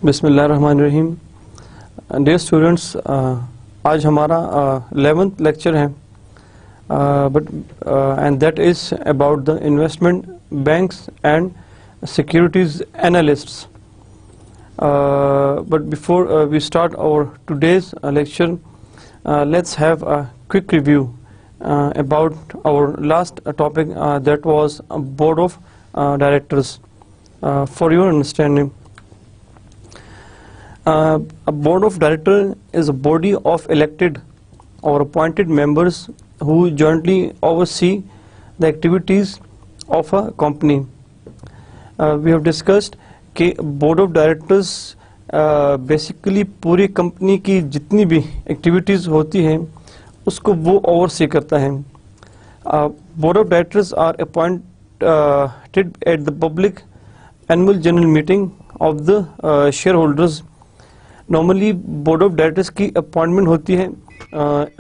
बिस्मिल्लाहिर्रहमानिर्रहीम। Dear students, आज हमारा 11th लेक्चर है and that is about the investment banks and securities analysts. But before we start our today's lecture, let's have a quick review about our last topic, that was Board of Directors. For your understanding, a board of directors is a body of elected or appointed members who jointly oversee the activities of a company. We have discussed कि board of directors basically पूरी company की जितनी भी activities होती हैं उसको वो oversee करता है. Board of directors are appointed at the public annual general meeting of the shareholders. Normally board of directors की अपॉइंटमेंट होती है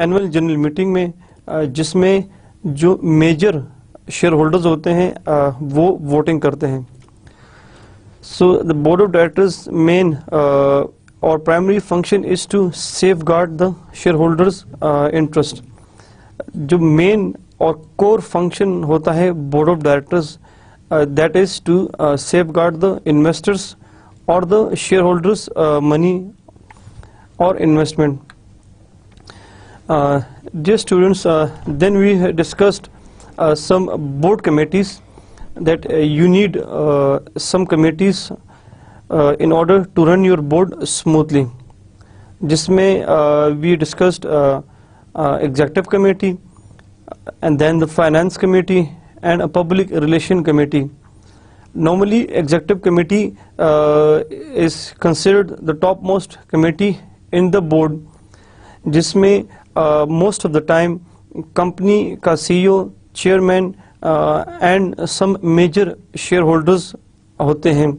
एनुअल जनरल मीटिंग में, जिसमें जो मेजर शेयर होल्डर्स होते हैं वो वोटिंग करते हैं. So the board of directors main और primary function is to safeguard the shareholders interest. जो मेन और कोर फंक्शन होता है board of directors, that is to safeguard the investors or the shareholders money or investment. Dear students, then we discussed some board committees, that you need some committees in order to run your board smoothly. जिसमें we discussed executive committee and then the finance committee and a public relation committee. Normally executive committee is considered the topmost committee in the board, जिसमें most of the time company का CEO, chairman and some major shareholders होते हैं.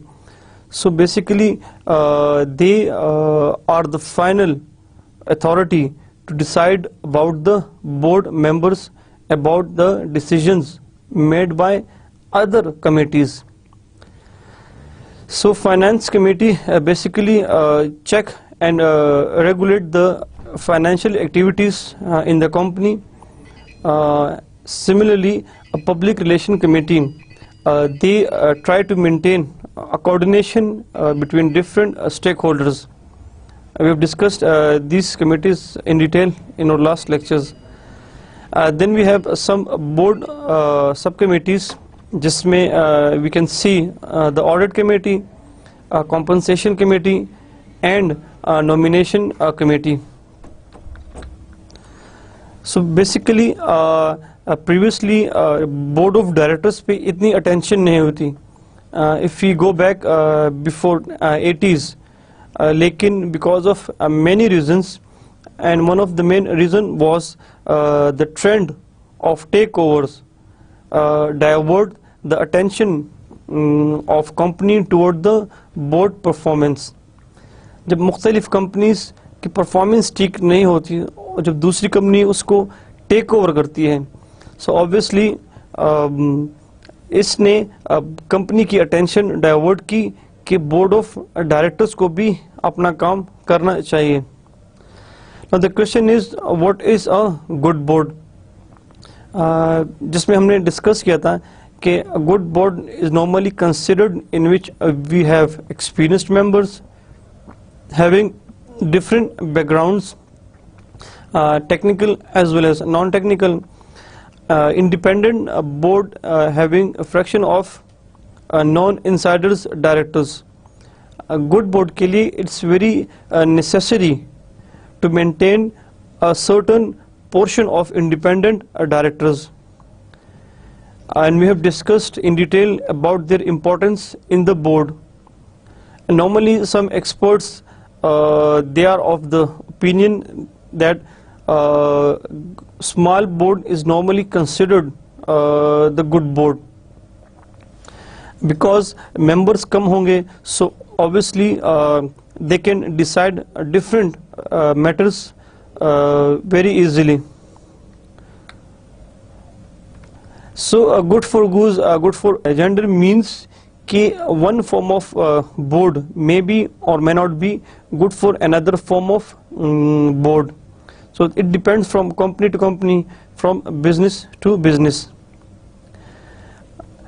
So basically they are the final authority to decide about the board members, about the decisions made by other committees. So finance committee basically check and regulate the financial activities in the company. Similarly, a public relation committee, they try to maintain a coordination between different stakeholders. We have discussed these committees in detail in our last lectures. Then we have some board subcommittees, जिसमें we can see the audit committee, compensation committee and nomination committee. So basically previously board of directors पे इतनी attention नहीं होती. If we go back before 80s, लेकिन because of many reasons, and one of the main reason was the trend of takeovers divert the attention of company toward the board performance. जब मुख्तलिफ companies की performance ठीक नहीं होती और जब दूसरी कंपनी उसको टेक ओवर करती है, सो ऑब्वियसली इसने कंपनी की अटेंशन डाइवर्ट की कि बोर्ड ऑफ डायरेक्टर्स को भी अपना काम करना चाहिए. Now the question is what is a good board, जिसमें हमने डिस्कस किया था कि a good board is normally considered in which we have experienced members having different backgrounds, technical as well as non-technical, independent board having a fraction of non-insiders directors. A good board के लिए it's very necessary to maintain a certain portion of independent directors. And we have discussed in detail about their importance in the board. And normally some experts they are of the opinion that small board is normally considered the good board, because members कम होंगे, so obviously they can decide different matters very easily. So good for goose, good for gender means कि one form of board may be or may not be good for another form of board. So it depends from company to company, from business to business.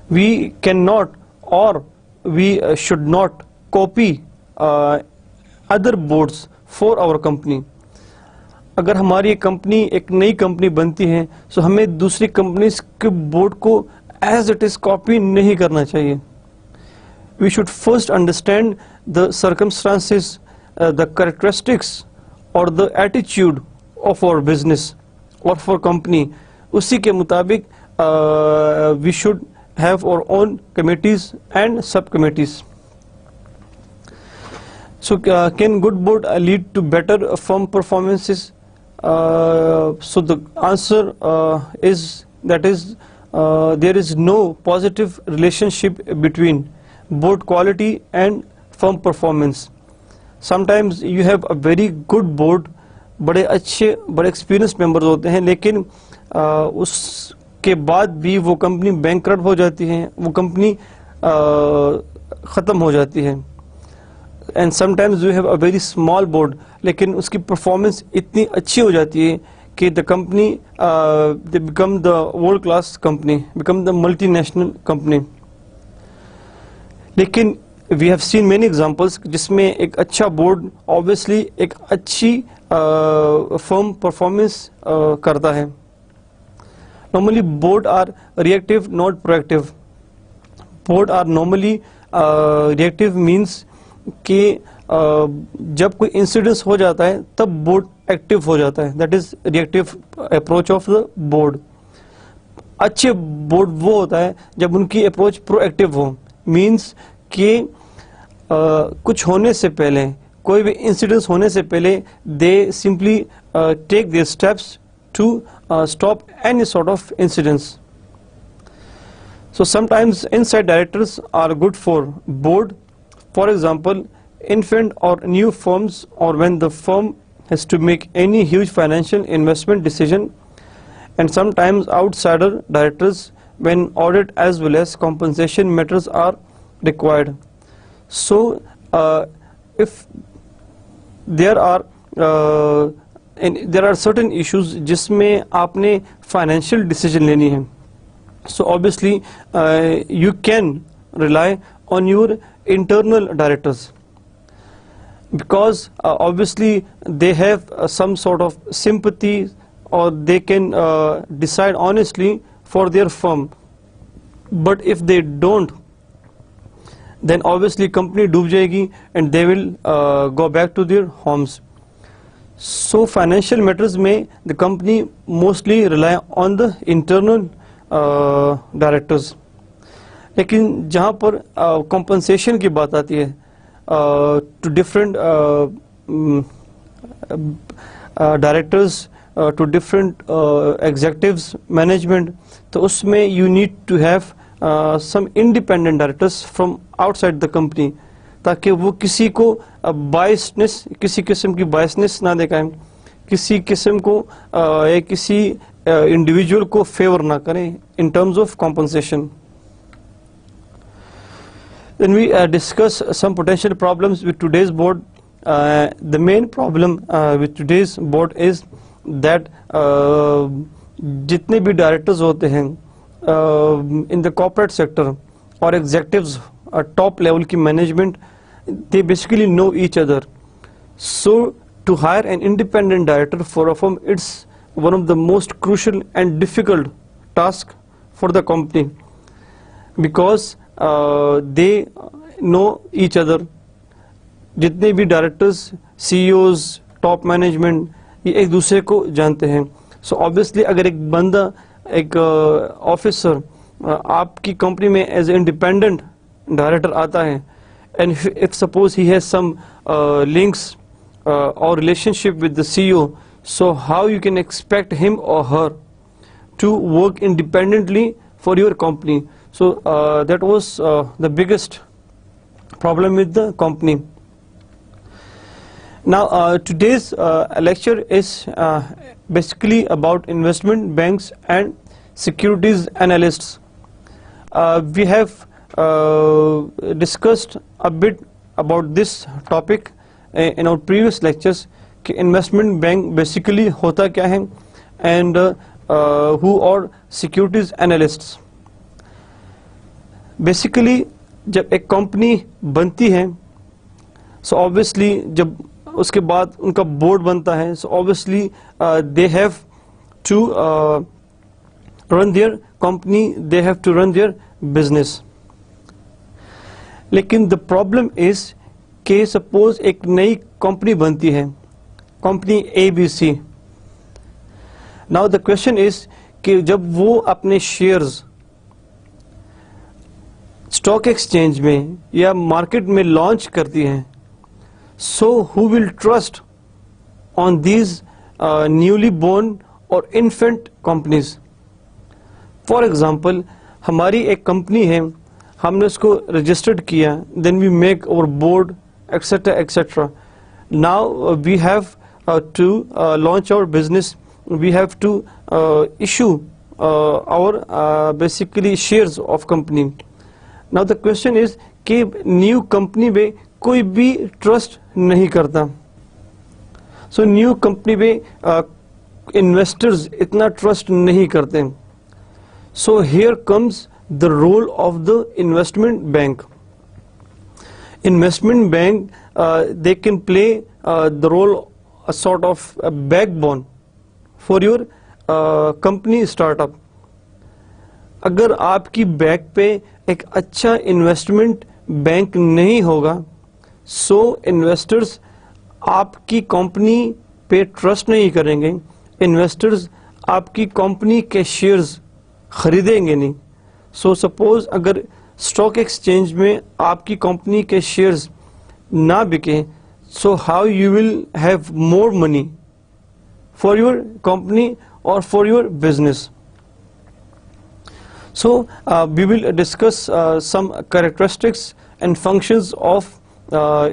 We cannot or we should not copy other boards for our company. अगर हमारी company एक नई company बनती है, तो हमें दूसरी company के बोर्ड को एज इट इज कॉपी नहीं करना चाहिए. We should first understand the circumstances, the characteristics or the attitude of our business or for company. उसी के मुताबिक we should have our own committees and subcommittees. So can good board lead to better firm performances? So the answer is there is no positive relationship between board quality and firm performance. Sometimes you have a very good board, बड़े अच्छे बड़े experience members होते हैं, लेकिन उसके बाद भी वो कंपनी बैंकरप्ट हो जाती है, वो कंपनी ख़त्म हो जाती है. And sometimes you have a very small board, लेकिन उसकी परफॉर्मेंस इतनी अच्छी हो जाती है कि the company they become the world class company, become the multinational company. लेकिन we have seen many examples जिसमें एक अच्छा बोर्ड ऑब्वियसली एक अच्छी फर्म परफॉर्मेंस करता है. Normally board are reactive not proactive. Board are normally reactive means कि जब कोई इंसिडेंस हो जाता है तब बोर्ड एक्टिव हो जाता है. That is reactive approach of the board. अच्छे बोर्ड वो होता है जब उनकी अप्रोच प्रोएक्टिव हो, मींस कि कुछ होने से पहले, कोई भी इंसिडेंस होने से पहले they simply take their steps to stop any sort of incidence. So sometimes inside directors are good for board. For example, infant or new firms, or when the firm has to make any huge financial investment decision, and sometimes outsider directors when audit as well as compensation matters are required. So if there are certain issues जिसमें आपने financial decision लेनी है, so obviously you can rely on your internal directors, because obviously they have some sort of sympathy, or they can decide honestly for their firm. But if they don't, then obviously company डूब जाएगी and they will go back to their homes. So financial matters में the company mostly rely on the internal directors. लेकिन जहाँ पर compensation की बात आती है to different directors, to different executives, management, तो उसमें you need to have some independent directors from outside the company, ताकि वो किसी को बायसनेस, किसी किस्म की बायसनेस ना दिखाएं, किसी किस्म को या किसी इंडिविजुअल को फेवर ना करें in terms of compensation. Then we discuss some potential problems with today's board. The main problem with today's board is that जितने भी डायरेक्टर्स होते हैं in the corporate sector or executives, top level की management, they basically know each other. So to hire an independent director for a firm, it's one of the most crucial and difficult task for the company, because they know each other. जितने भी directors, CEOs, top management, ये एक दूसरे को जानते हैं. So obviously अगर एक बंदा, एक ऑफिसर आपकी कंपनी में एज ए इंडिपेंडेंट डायरेक्टर आता है, and if suppose he has some links और relationship with the CEO, So how you can expect him or her to work independently for your company? So that was the biggest problem with the company. Now today's lecture is basically about investment banks and securities analysts. We have discussed a bit about this topic in our previous lectures कि investment bank basically होता क्या है and who are securities analysts. Basically जब एक company बनती है so obviously जब उसके बाद उनका बोर्ड बनता है so obviously they have to run their company, they have to run their business. लेकिन the problem is कि suppose एक नई कंपनी बनती है, company ABC. Now the question is कि जब वो अपने शेयर्स स्टॉक एक्सचेंज में या मार्केट में लॉन्च करती हैं, so who will trust on these newly born or infant companies? For example, हमारी एक कंपनी है, हमने उसको रजिस्टर्ड किया, then we make our board etc etc. Now we have to launch our business, we have to issue our basically shares of company. Now the question is कि new company में कोई भी trust नहीं करता, so new company में investors इतना trust नहीं करते. So here comes the role of the investment bank. Investment bank they can play the role a sort of a backbone for your company startup. अगर आपकी back पे एक अच्छा investment bank नहीं होगा, सो इन्वेस्टर्स आपकी कंपनी पे ट्रस्ट नहीं करेंगे, इन्वेस्टर्स आपकी कंपनी के शेयर्स खरीदेंगे नहीं. सो सपोज अगर स्टॉक एक्सचेंज में आपकी कंपनी के शेयर्स ना बिके, so how you will have more money for your company or for your business? So we will discuss some characteristics and functions of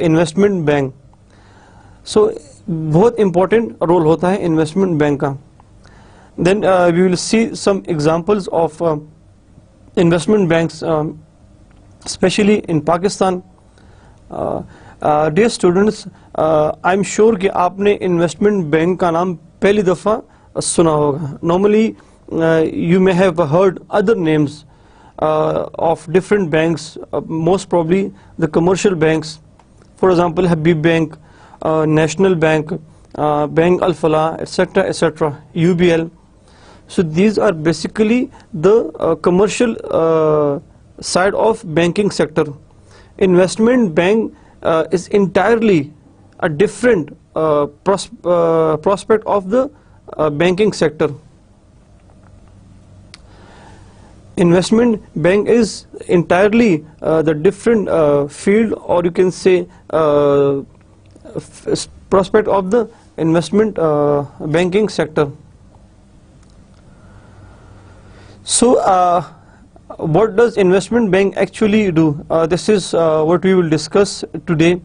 investment bank. So बहुत important role होता है investment bank का. Then we will see some examples of investment banks, especially in Pakistan. Dear students, I'm sure कि आपने investment bank का नाम पहली दफ़ा सुना होगा. Normally you may have heard other names of different banks, most probably the commercial banks, for example Habib Bank, National Bank, Bank Al Falah, etc etc, UBL. So these are basically the commercial side of banking sector. Investment bank is entirely a different prospect of the banking sector. Investment bank is entirely the different field, or you can say prospect of the investment banking sector. So what does investment bank actually do? This is what we will discuss today,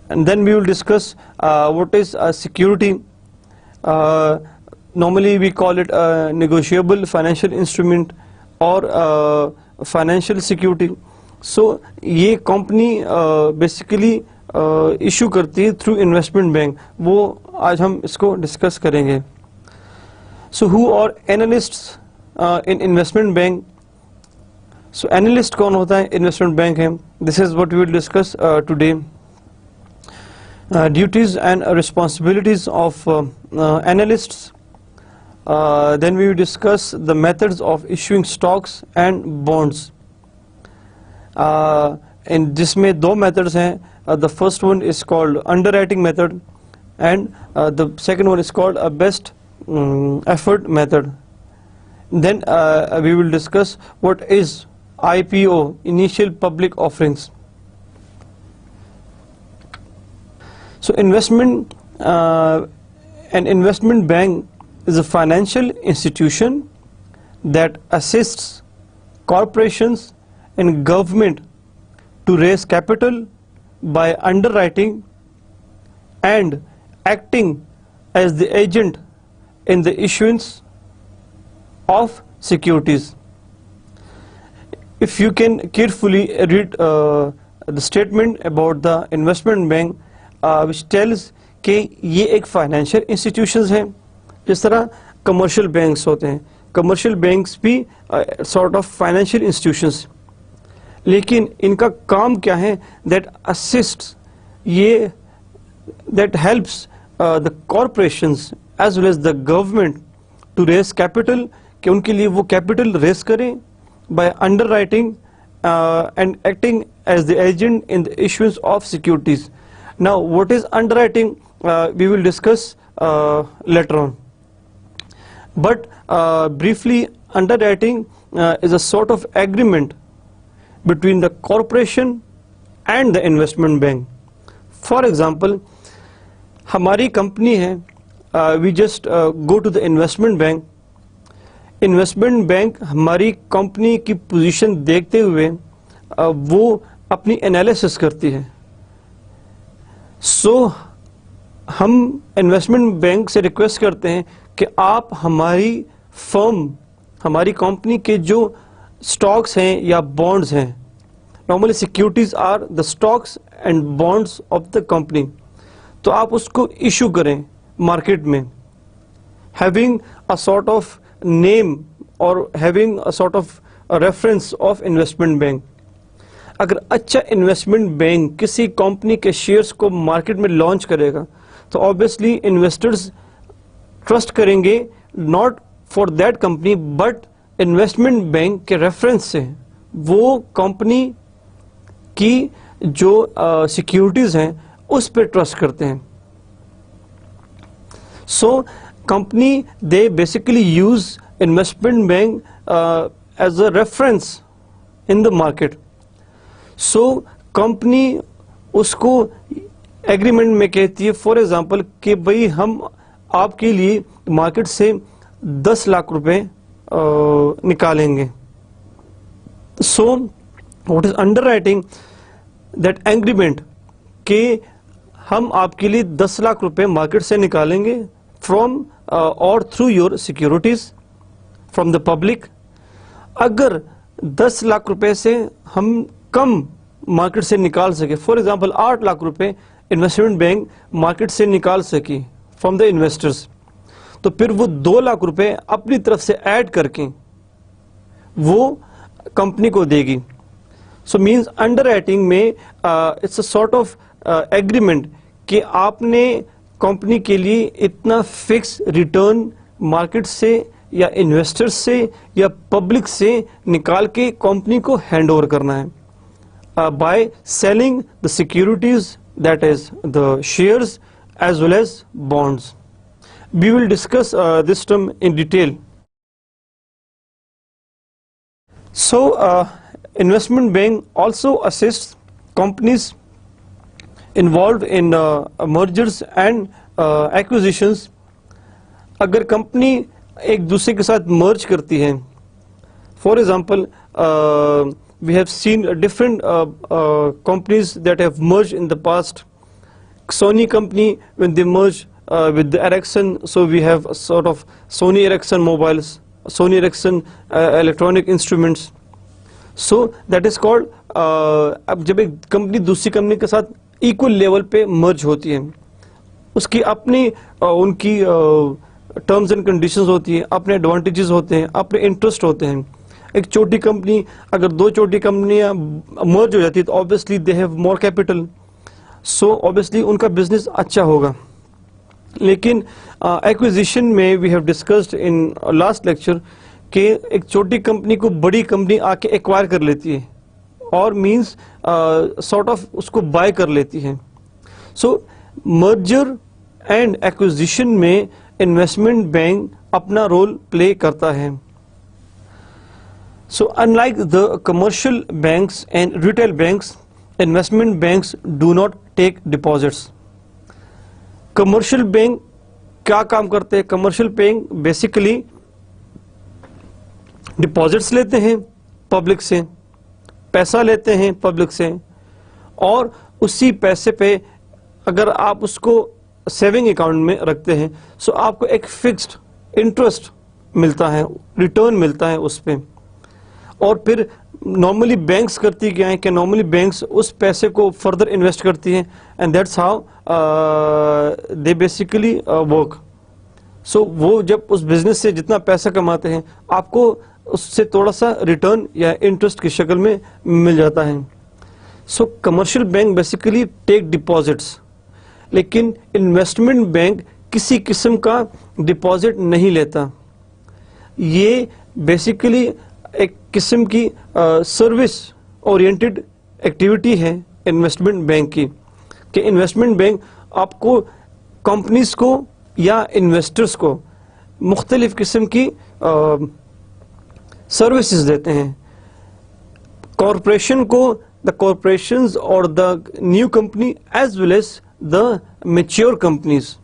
and then we will discuss what is a security. Normally we call it a negotiable financial instrument or financial security. So ये company basically issue करती है through investment bank. वो आज हम इसको discuss करेंगे. So who are analysts in investment bank? So analyst कौन होता है investment bank है? This is what we will discuss today. Duties and responsibilities of analysts. Then we will discuss the methods of issuing stocks and bonds. In जिसमें दो methods हैं. The first one is called underwriting method, and the second one is called a best effort method. Then we will discuss what is IPO, initial public offerings. So investment An investment bank is a financial institution that assists corporations and government to raise capital by underwriting and acting as the agent in the issuance of securities. If you can carefully read the statement about the investment bank, which tells कि ये एक financial institutions हैं, जिस तरह commercial banks होते हैं. Commercial banks भी sort of financial institutions, लेकिन इनका काम क्या है? दैट असिस्ट, ये that helps the corporations as well as the government to raise capital, कि उनके लिए वो कैपिटल रेज करें by underwriting and acting as the agent in the issuance of securities. Now, what is underwriting? We will discuss later on. But briefly, underwriting is a sort of agreement between the corporation and the investment bank. For example, हमारी company है, we just go to the investment bank. Investment bank हमारी company की position देखते हुए वो अपनी analysis करती है. सो हम इन्वेस्टमेंट बैंक से रिक्वेस्ट करते हैं कि आप हमारी फर्म, हमारी कंपनी के जो स्टॉक्स हैं या बॉन्ड्स हैं, normally securities are the stocks and bonds of the company, तो आप उसको इशू करें मार्केट में, having a sort of name or having a sort of a reference of investment bank. अगर अच्छा इन्वेस्टमेंट बैंक किसी कंपनी के शेयर्स को मार्केट में लॉन्च करेगा तो ऑब्वियसली इन्वेस्टर्स ट्रस्ट करेंगे not for that company but investment bank के रेफरेंस से वो कंपनी की जो सिक्योरिटीज हैं उस पर ट्रस्ट करते हैं. सो company, they basically use investment bank as a reference in the market. So company उसको agreement में कहती है, for example, कि भाई हम आपके लिए मार्केट से 10 लाख रुपए निकालेंगे. So what is underwriting? That agreement कि हम आपके लिए 10 लाख रुपए मार्केट से निकालेंगे from or through your securities from the public. अगर 10 लाख रुपए से हम कम मार्केट से निकाल सके, फॉर एग्जांपल 8 लाख रुपए इन्वेस्टमेंट बैंक मार्केट से निकाल सकी फ्रॉम द इन्वेस्टर्स, तो फिर वो 2 लाख रुपए अपनी तरफ से ऐड करके वो कंपनी को देगी. सो मींस अंडरराइटिंग में it's a sort of agreement कि आपने कंपनी के लिए इतना फिक्स रिटर्न मार्केट से या इन्वेस्टर्स से या पब्लिक से निकाल के कंपनी को हैंड ओवर करना है by selling the securities, that is the shares as well as bonds. We will discuss this term in detail. So investment bank also assist companies involved in mergers and acquisitions. अगर company एक दूसरे के साथ merge करती है, for example we have seen different companies that have merge in the past. Sony company when they merge with Ericsson, so we have a sort of Sony Ericsson mobiles, Sony Ericsson electronic instruments. So that is called अब जब एक company दूसरी company के साथ equal level पे मर्ज होती है, उसकी अपनी उनकी टर्म्स एंड कंडीशंस होती है, अपने एडवांटेजेस होते हैं, अपने इंटरेस्ट होते हैं. एक छोटी कंपनी, अगर 2 छोटी कंपनियां मर्ज हो जाती है तो obviously they have more capital, so obviously उनका बिजनेस अच्छा होगा. लेकिन एक्विजिशन में we have discussed in last lecture कि एक छोटी कंपनी को बड़ी कंपनी आके एक्वायर कर लेती है और मींस सॉर्ट ऑफ उसको बाय कर लेती है. सो मर्जर एंड एक्विजिशन में इन्वेस्टमेंट बैंक अपना रोल प्ले करता है. So unlike the commercial banks and retail banks, investment banks do not take deposits. Commercial bank क्या काम करते हैं? कमर्शियल बैंक बेसिकली डिपॉजिट्स लेते हैं पब्लिक से, पैसा लेते हैं पब्लिक से, और उसी पैसे पे अगर आप उसको सेविंग अकाउंट में रखते हैं सो आपको एक फिक्स्ड इंटरेस्ट मिलता है, रिटर्न मिलता है उस पे। और फिर नॉर्मली बैंक्स करती क्या है कि नॉर्मली बैंक्स उस पैसे को फर्दर इन्वेस्ट करती हैं, and that's how they basically work. So वो जब उस बिजनेस से जितना पैसा कमाते हैं आपको उससे थोड़ा सा रिटर्न या इंटरेस्ट की शक्ल में मिल जाता है। So commercial bank basically take deposits, लेकिन इन्वेस्टमेंट बैंक किसी किस्म का डिपॉजिट नहीं लेता। ये बेसिकली एक किस्म की सर्विस ओरिएंटेड एक्टिविटी है इन्वेस्टमेंट बैंक की, कि इन्वेस्टमेंट बैंक आपको कंपनीज को या इन्वेस्टर्स को मुख्तलिफ किस्म की सर्विसेज देते हैं। कॉरपोरेशन को, द कॉरपोरेशंस और the new company as well as the mature companies,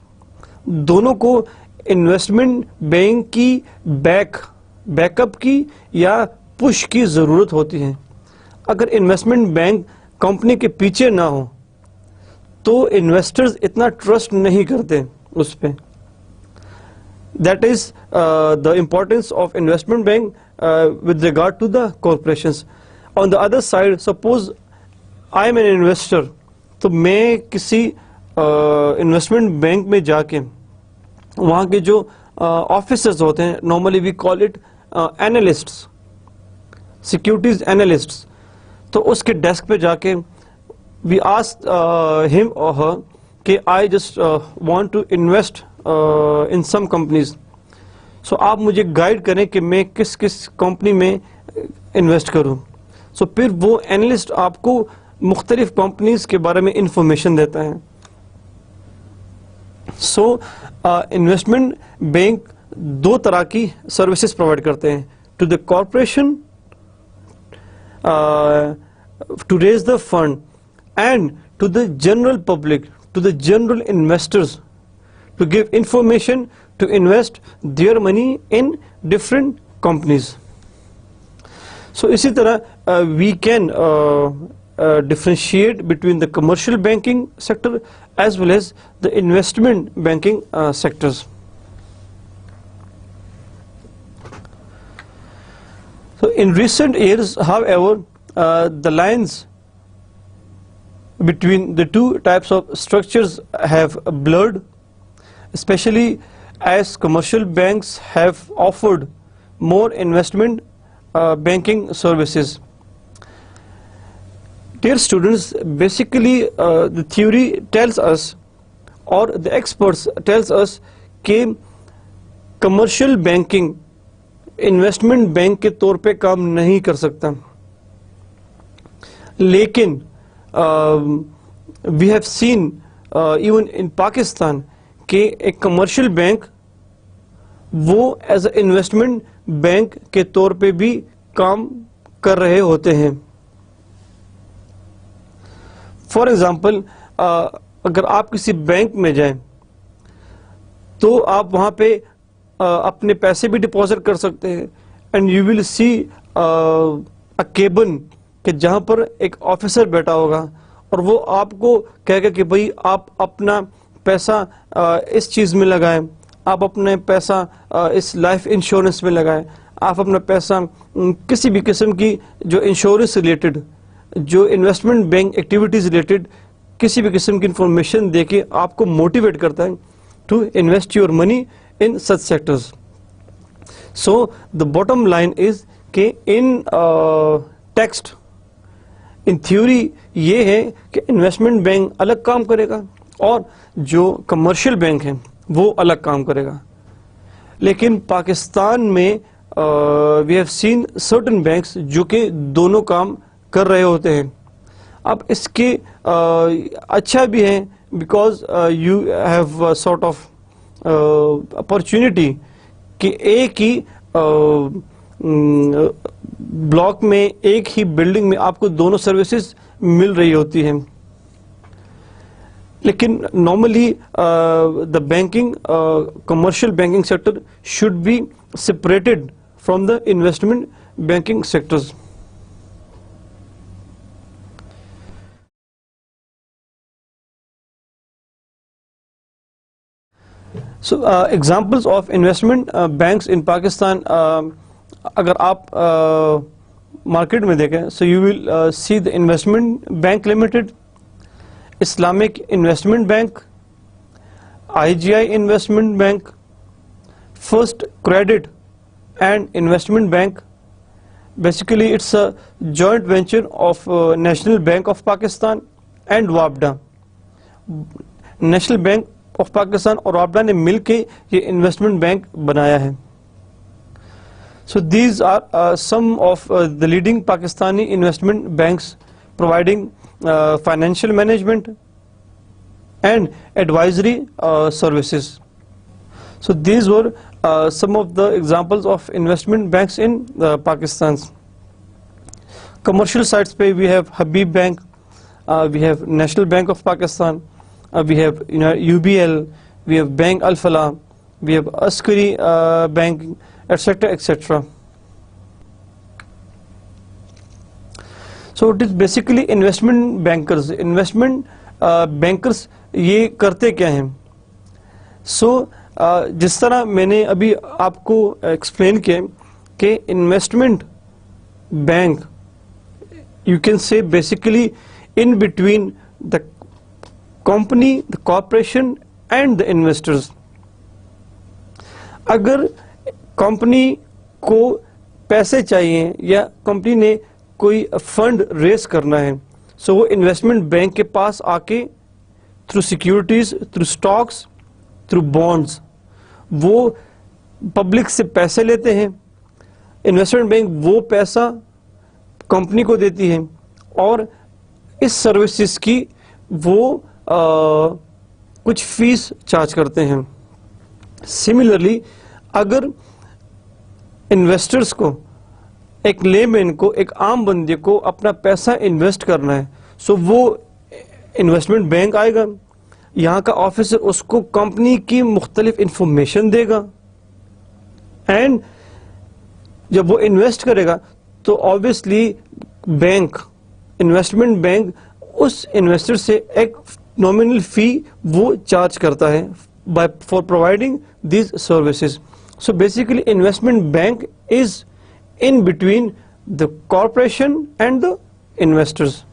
दोनों को इन्वेस्टमेंट बैंक की बैकअप की या पुश की ज़रूरत होती है। अगर इन्वेस्टमेंट बैंक कंपनी के पीछे ना हो तो इन्वेस्टर्स इतना ट्रस्ट नहीं करते उस पे। That is the importance of investment bank with regard to the corporations. On the other side, suppose I am an investor, तो मैं किसी इन्वेस्टमेंट बैंक में जाके वहाँ के जो ऑफिसर्स होते हैं, normally we call it analysts, securities analysts, तो उसके डेस्क पे जाके वी आस्क हिम और हर कि I just want to invest in some companies, so आप मुझे गाइड करें कि मैं किस किस कंपनी में इन्वेस्ट करूं। सो फिर वो एनालिस्ट आपको मुख्तलिफ कंपनीज के बारे में इंफॉर्मेशन देता है। सो इन्वेस्टमेंट बैंक दो तरह की सर्विसेज प्रोवाइड करते हैं, to the corporation to raise the fund, and to the general public, to the general investors, to give information to invest their money in different companies. So इसी तरह we can differentiate between the commercial banking sector as well as the investment banking sectors. So in recent years, however, the lines between the two types of structures have blurred, especially as commercial banks have offered more investment banking services. Dear students, basically the theory tells us, or the experts tells us, कि commercial banking investment bank के तौर पे काम नहीं कर सकता, लेकिन we have seen even in Pakistan कि एक कमर्शियल बैंक वो एज ए इन्वेस्टमेंट बैंक के तौर पे भी काम कर रहे होते हैं। फॉर एग्जाम्पल, अगर आप किसी बैंक में जाएं तो आप वहां पे अपने पैसे भी डिपॉजिट कर सकते हैं, and you will see a cabin कि जहां पर एक ऑफिसर बैठा होगा और वो आपको कहेगा कि भाई आप अपना पैसा इस चीज़ में लगाएं, आप अपने पैसा इस लाइफ इंश्योरेंस में लगाएं, आप अपना पैसा किसी भी किस्म की जो इंश्योरेंस रिलेटेड, जो इन्वेस्टमेंट बैंक एक्टिविटीज़ रिलेटेड किसी भी किस्म की इंफॉर्मेशन देके आपको मोटिवेट करता है to invest your money in such sectors. So the bottom line is कि इन टेक्स्ट, इन थ्योरी ये है कि इन्वेस्टमेंट बैंक अलग काम करेगा और जो कमर्शियल बैंक है वो अलग काम करेगा। लेकिन पाकिस्तान में we have seen certain banks जो कि दोनों काम कर रहे होते हैं। अब इसके अच्छा भी है because you have sort of opportunity कि एक ही ब्लॉक में, एक ही बिल्डिंग में आपको दोनों सर्विसेज मिल रही होती हैं। लेकिन normally the banking commercial banking sector should be separated from the investment banking sectors. So examples of investment banks in Pakistan, अगर आप मार्केट में देखें, so you will see the Investment Bank Limited, Islamic Investment Bank, IGI Investment Bank, First Credit and Investment Bank. Basically it's a joint venture of National Bank of Pakistan and WAPDA. National Bank of Pakistan और वापडा ने मिलके ये investment bank बनाया है. So these are some of the leading Pakistani investment banks providing financial management and advisory services. So these were some of the examples of investment banks in Pakistan. Commercial sites पे we have Habib Bank, we have National Bank of Pakistan, we have UBL, we have Bank Al Falah, we have Askari Bank, etc., etc. So it is basically investment bankers. Investment bankers ये करते क्या हैं? So जिस तरह मैंने अभी आपको explain किया कि investment bank, you can say basically in between the company, the corporation and the investors. अगर कंपनी को पैसे चाहिए या कंपनी ने कोई फंड रेस करना है, सो वो इन्वेस्टमेंट बैंक के पास आके through securities, through stocks, through bonds वो पब्लिक से पैसे लेते हैं. इन्वेस्टमेंट बैंक वो पैसा कंपनी को देती है और इस सर्विसेज की वो कुछ फीस चार्ज करते हैं. सिमिलरली अगर इन्वेस्टर्स को, एक लेमैन को, एक आम बंदे को अपना पैसा इन्वेस्ट करना है, सो वो इन्वेस्टमेंट बैंक आएगा, यहाँ का ऑफिसर उसको कंपनी की मुख्तलिफ इंफॉर्मेशन देगा एंड जब वो इन्वेस्ट करेगा तो ऑब्वियसली बैंक, इन्वेस्टमेंट बैंक उस इन्वेस्टर से एक नॉमिनल फी वो चार्ज करता है by for providing these services. So basically investment bank is in between the corporation and the investors.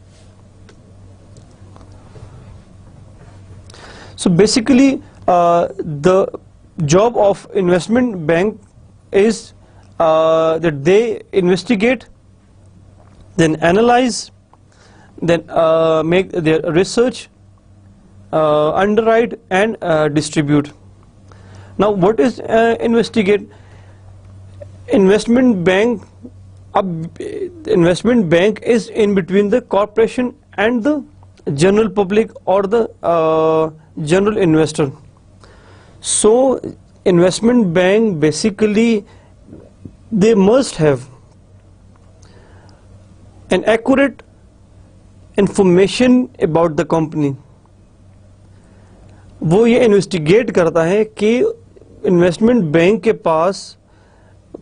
So basically the job of investment bank is that they investigate, then analyze, then make their research, underwrite and distribute. Now what is investigate? Investment bank is in between the corporation and the general public or the general investor. So investment bank basically they must have an accurate information about the company. वो ये investigate करता है कि investment bank के पास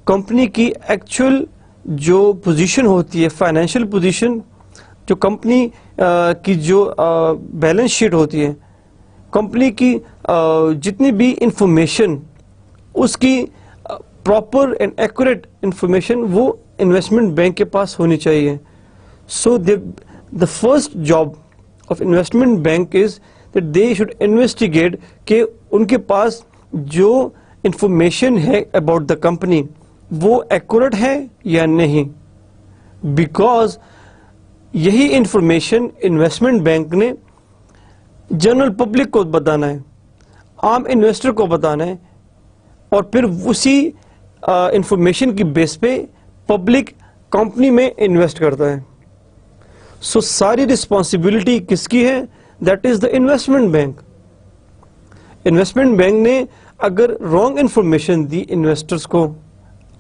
company की actual जो position होती है, फाइनेंशियल पोजीशन, जो कंपनी की जो बैलेंस शीट होती है, कंपनी की जितनी भी इंफॉर्मेशन, उसकी प्रॉपर एंड एक्यूरेट इंफॉर्मेशन वो इन्वेस्टमेंट बैंक के पास होनी चाहिए. So the first job of investment bank is that they should investigate कि उनके पास जो इंफॉर्मेशन है about the company वो accurate है या नहीं, because यही इंफॉर्मेशन इन्वेस्टमेंट बैंक ने जनरल पब्लिक को बताना है, आम इन्वेस्टर को बताना है और फिर उसी इंफॉर्मेशन की बेस पे पब्लिक कंपनी में इन्वेस्ट करता है. सो सारी रिस्पॉन्सिबिलिटी किसकी है? That is the investment bank. Investment bank ने अगर रॉन्ग इंफॉर्मेशन दी इन्वेस्टर्स को,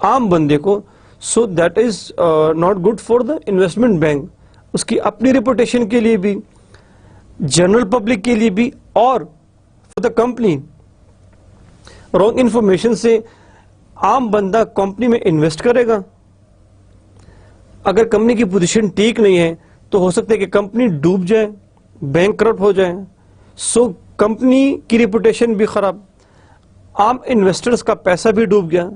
आम बंदे को, सो that is not good for the investment bank. उसकी अपनी रिपुटेशन के लिए भी, जनरल पब्लिक के लिए भी और for the company. Wrong information से आम बंदा कंपनी में इन्वेस्ट करेगा, अगर कंपनी की पोजीशन ठीक नहीं है तो हो सकता है कि कंपनी डूब जाए, बैंकक्रप्ट हो जाए, सो कंपनी की रिपुटेशन भी खराब, आम इन्वेस्टर्स का पैसा भी डूब गया,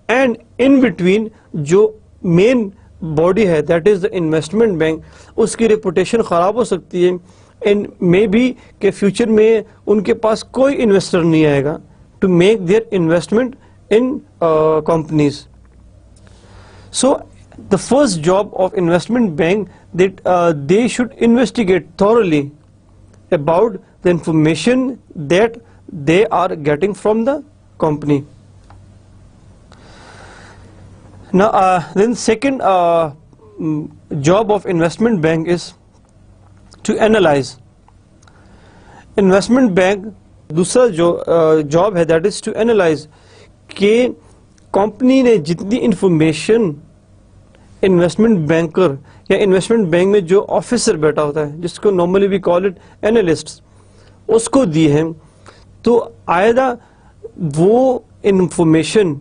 एंड इन बिटवीन जो मेन बॉडी है that is the investment bank, उसकी रेपुटेशन खराब हो सकती है, एंड मे बी के फ्यूचर में उनके पास कोई इन्वेस्टर नहीं आएगा to make their investment in companies. So the first job of investment bank that they should investigate thoroughly about the information that they are getting from the company. Now then second job of investment bank is to analyze. Investment bank दूसरा जो job है that is to analyze कि company ने जितनी information investment banker या investment bank में जो officer बैठा होता है, जिसको normally we call it analyst, उसको दी है, तो आयदा वो इंफॉर्मेशन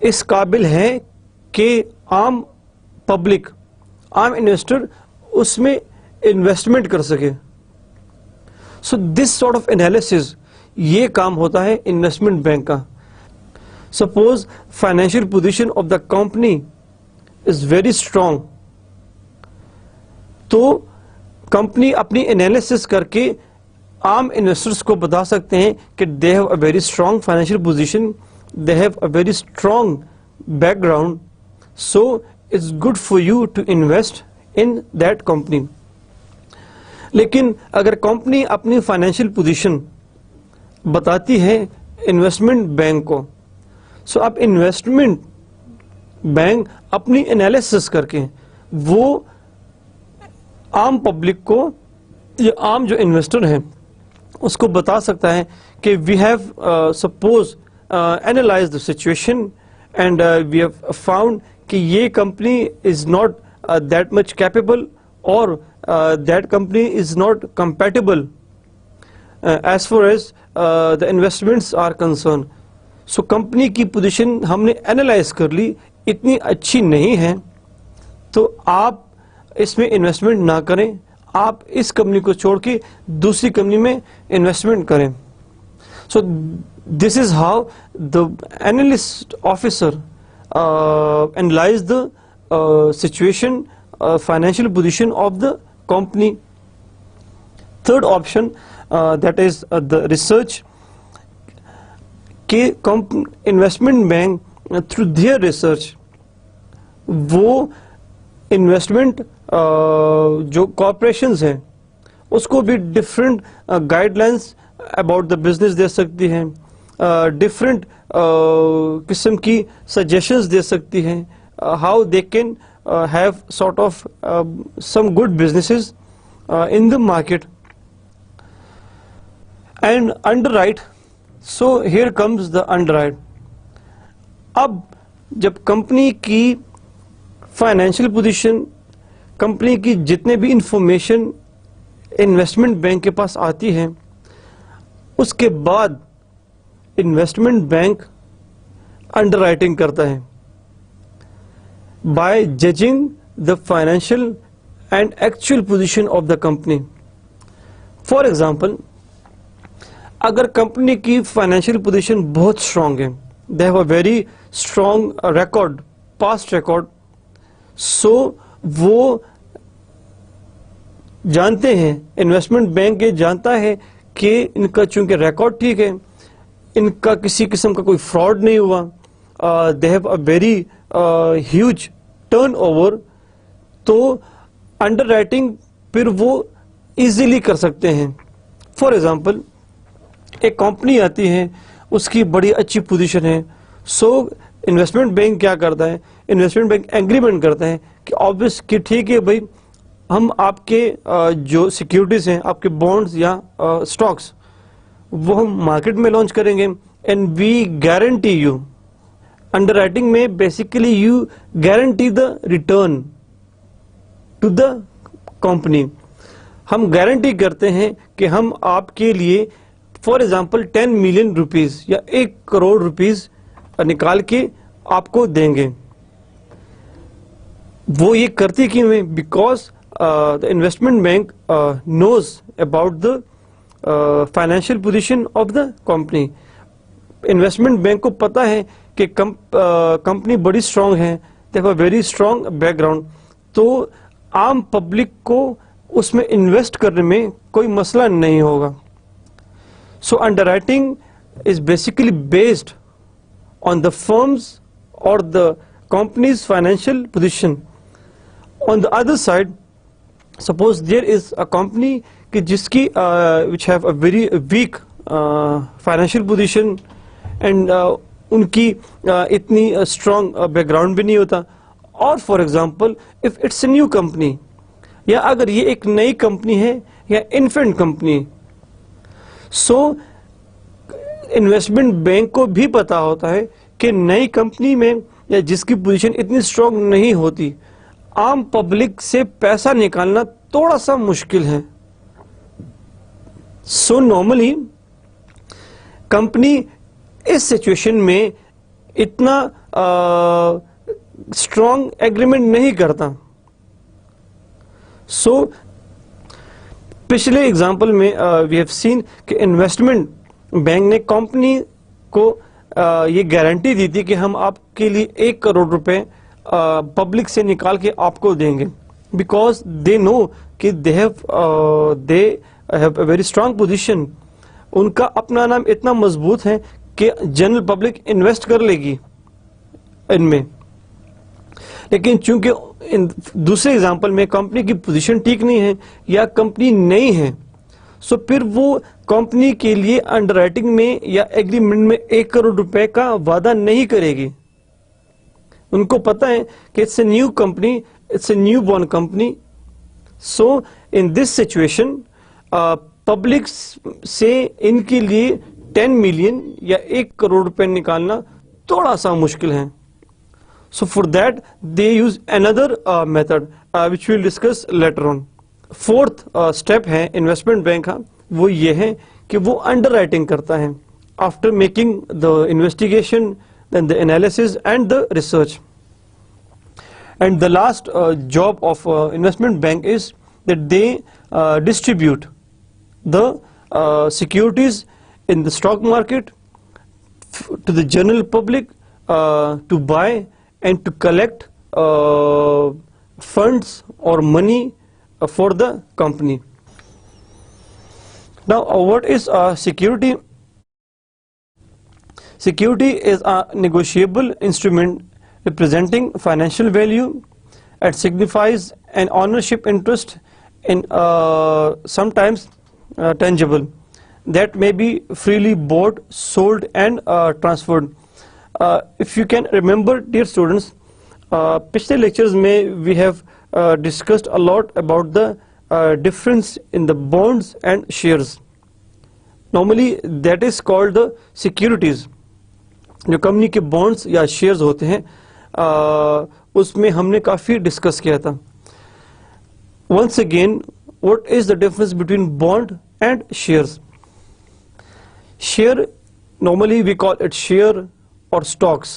इस काबिल है कि आम पब्लिक, आम इन्वेस्टर उसमें इन्वेस्टमेंट कर सके। So this sort of analysis, ये काम होता है इन्वेस्टमेंट बैंक का। Suppose financial position of the company is very strong, तो कंपनी अपनी एनालिसिस करके आम इन्वेस्टर्स को बता सकते हैं कि they have a very strong financial position, they have a very strong background, so it's good for you to invest in that company. लेकिन अगर कंपनी अपनी फाइनेंशियल पोजीशन बताती है इन्वेस्टमेंट बैंक को, सो अब इन्वेस्टमेंट बैंक अपनी एनालिसिस करके वो आम पब्लिक को या आम जो इन्वेस्टर हैं उसको बता सकता है कि we have suppose analyse the situation and we have found कि ये company is not that much capable और that company is not compatible as far as the investments are concern. So company की पोजीशन हमने analyse कर ली, इतनी अच्छी नहीं है, तो आप इसमें इन्वेस्टमेंट ना करें, आप इस कंपनी को छोड़ के दूसरी कंपनी में इन्वेस्टमेंट करें। So this is how the analyst officer analyse the situation, financial position of the company. Third option that is the research, के investment bank through their research वो इन्वेस्टमेंट जो कॉर्पोरेशंस हैं उसको भी different guidelines about the business दे सकती हैं, different किस्म की सजेशंस दे सकती हैं, how they can have sort of some good businesses in the market and underwrite. So here comes the underwrite. अब जब कंपनी की फाइनेंशियल पोजीशन, कंपनी की जितने भी इंफॉर्मेशन इन्वेस्टमेंट बैंक के पास आती है, उसके बाद इन्वेस्टमेंट बैंक अंडरराइटिंग करता है by judging the financial and actual position of the company. For example, अगर कंपनी की फाइनेंशियल पोजीशन बहुत स्ट्रांग है, they have a very strong record, past record, so वो जानते हैं, इन्वेस्टमेंट बैंक ये जानता है कि इनका चूंकि रिकॉर्ड ठीक है, इनका किसी किस्म का कोई फ्रॉड नहीं हुआ, दे have a very huge turnover, तो अंडरराइटिंग फिर वो इजीली कर सकते हैं। फॉर एग्जांपल, एक कंपनी आती है, उसकी बड़ी अच्छी पोजीशन है, सो इन्वेस्टमेंट बैंक क्या करता है, इन्वेस्टमेंट बैंक एग्रीमेंट करता है कि ऑब्वियस कि ठीक है भाई, हम आपके जो सिक्योरिटीज हैं, आपके बॉन्ड्स या स्टॉक्स, वो हम मार्केट में लॉन्च करेंगे and we guarantee you, underwriting में basically you guarantee the return to the company. हम गारंटी करते हैं कि हम आपके लिए फॉर एग्जाम्पल 10 मिलियन रुपीस या 1 करोड़ रुपीस निकाल के आपको देंगे। वो ये करती क्यों है? Because the investment bank knows about the financial position of the company. Investment bank को पता है कि कंपनी बड़ी स्ट्रांग है, they have a very strong background, तो आम पब्लिक को उसमें इन्वेस्ट करने में कोई मसला नहीं होगा। So underwriting is basically based on the firms or the company's financial position. On the other side, suppose there is a company कि जिसकी which have a very weak financial position and उनकी इतनी strong background भी नहीं होता, और for example if it's a new company, या अगर ये एक नई कंपनी है या infant company, so investment bank को भी पता होता है कि नई कंपनी में या जिसकी पोजीशन इतनी स्ट्रांग नहीं होती, आम पब्लिक से पैसा निकालना थोड़ा सा मुश्किल है। सो नॉर्मली कंपनी इस सिचुएशन में इतना स्ट्रांग एग्रीमेंट नहीं करता। सो पिछले एग्जांपल में वी हैव सीन कि इन्वेस्टमेंट बैंक ने कंपनी को ये गारंटी दी थी कि हम आपके लिए 1 करोड़ रुपए पब्लिक से निकाल के आपको देंगे, बिकॉज दे नो कि they have a very strong position. उनका अपना नाम इतना मजबूत है कि जनरल पब्लिक इन्वेस्ट कर लेगी इनमें। लेकिन चूंकि दूसरे एग्जांपल में कंपनी की पोजीशन ठीक नहीं है या कंपनी नई है, सो फिर वो कंपनी के लिए अंडरराइटिंग में या एग्रीमेंट में 1 करोड़ रुपए का वादा नहीं करेगी। उनको पता है कि it's a new company, it's a new born company. So in this situation public से इनके लिए 10 मिलियन या 1 करोड़ रुपए निकालना थोड़ा सा मुश्किल है। So for that they use another method which will discuss later on. Fourth step है इन्वेस्टमेंट बैंक का, वो ये है कि वो अंडरराइटिंग करता है after making the investigation, then the analysis and the research. And the last job of investment bank is that they distribute the securities in the stock market to the general public to buy and to collect funds or money for the company. Now what is security? Security is a negotiable instrument representing financial value and signifies an ownership interest in sometimes tangible that may be freely bought, sold and transferred. If you can remember, dear students, पिछले lectures में we have discussed a lot about the difference in the bonds and shares. Normally that is called the securities. जो company के bonds या shares होते हैं उसमें हमने काफी discuss किया था. Once again, what is the difference between bond and shares? Share, normally we call it share or stocks.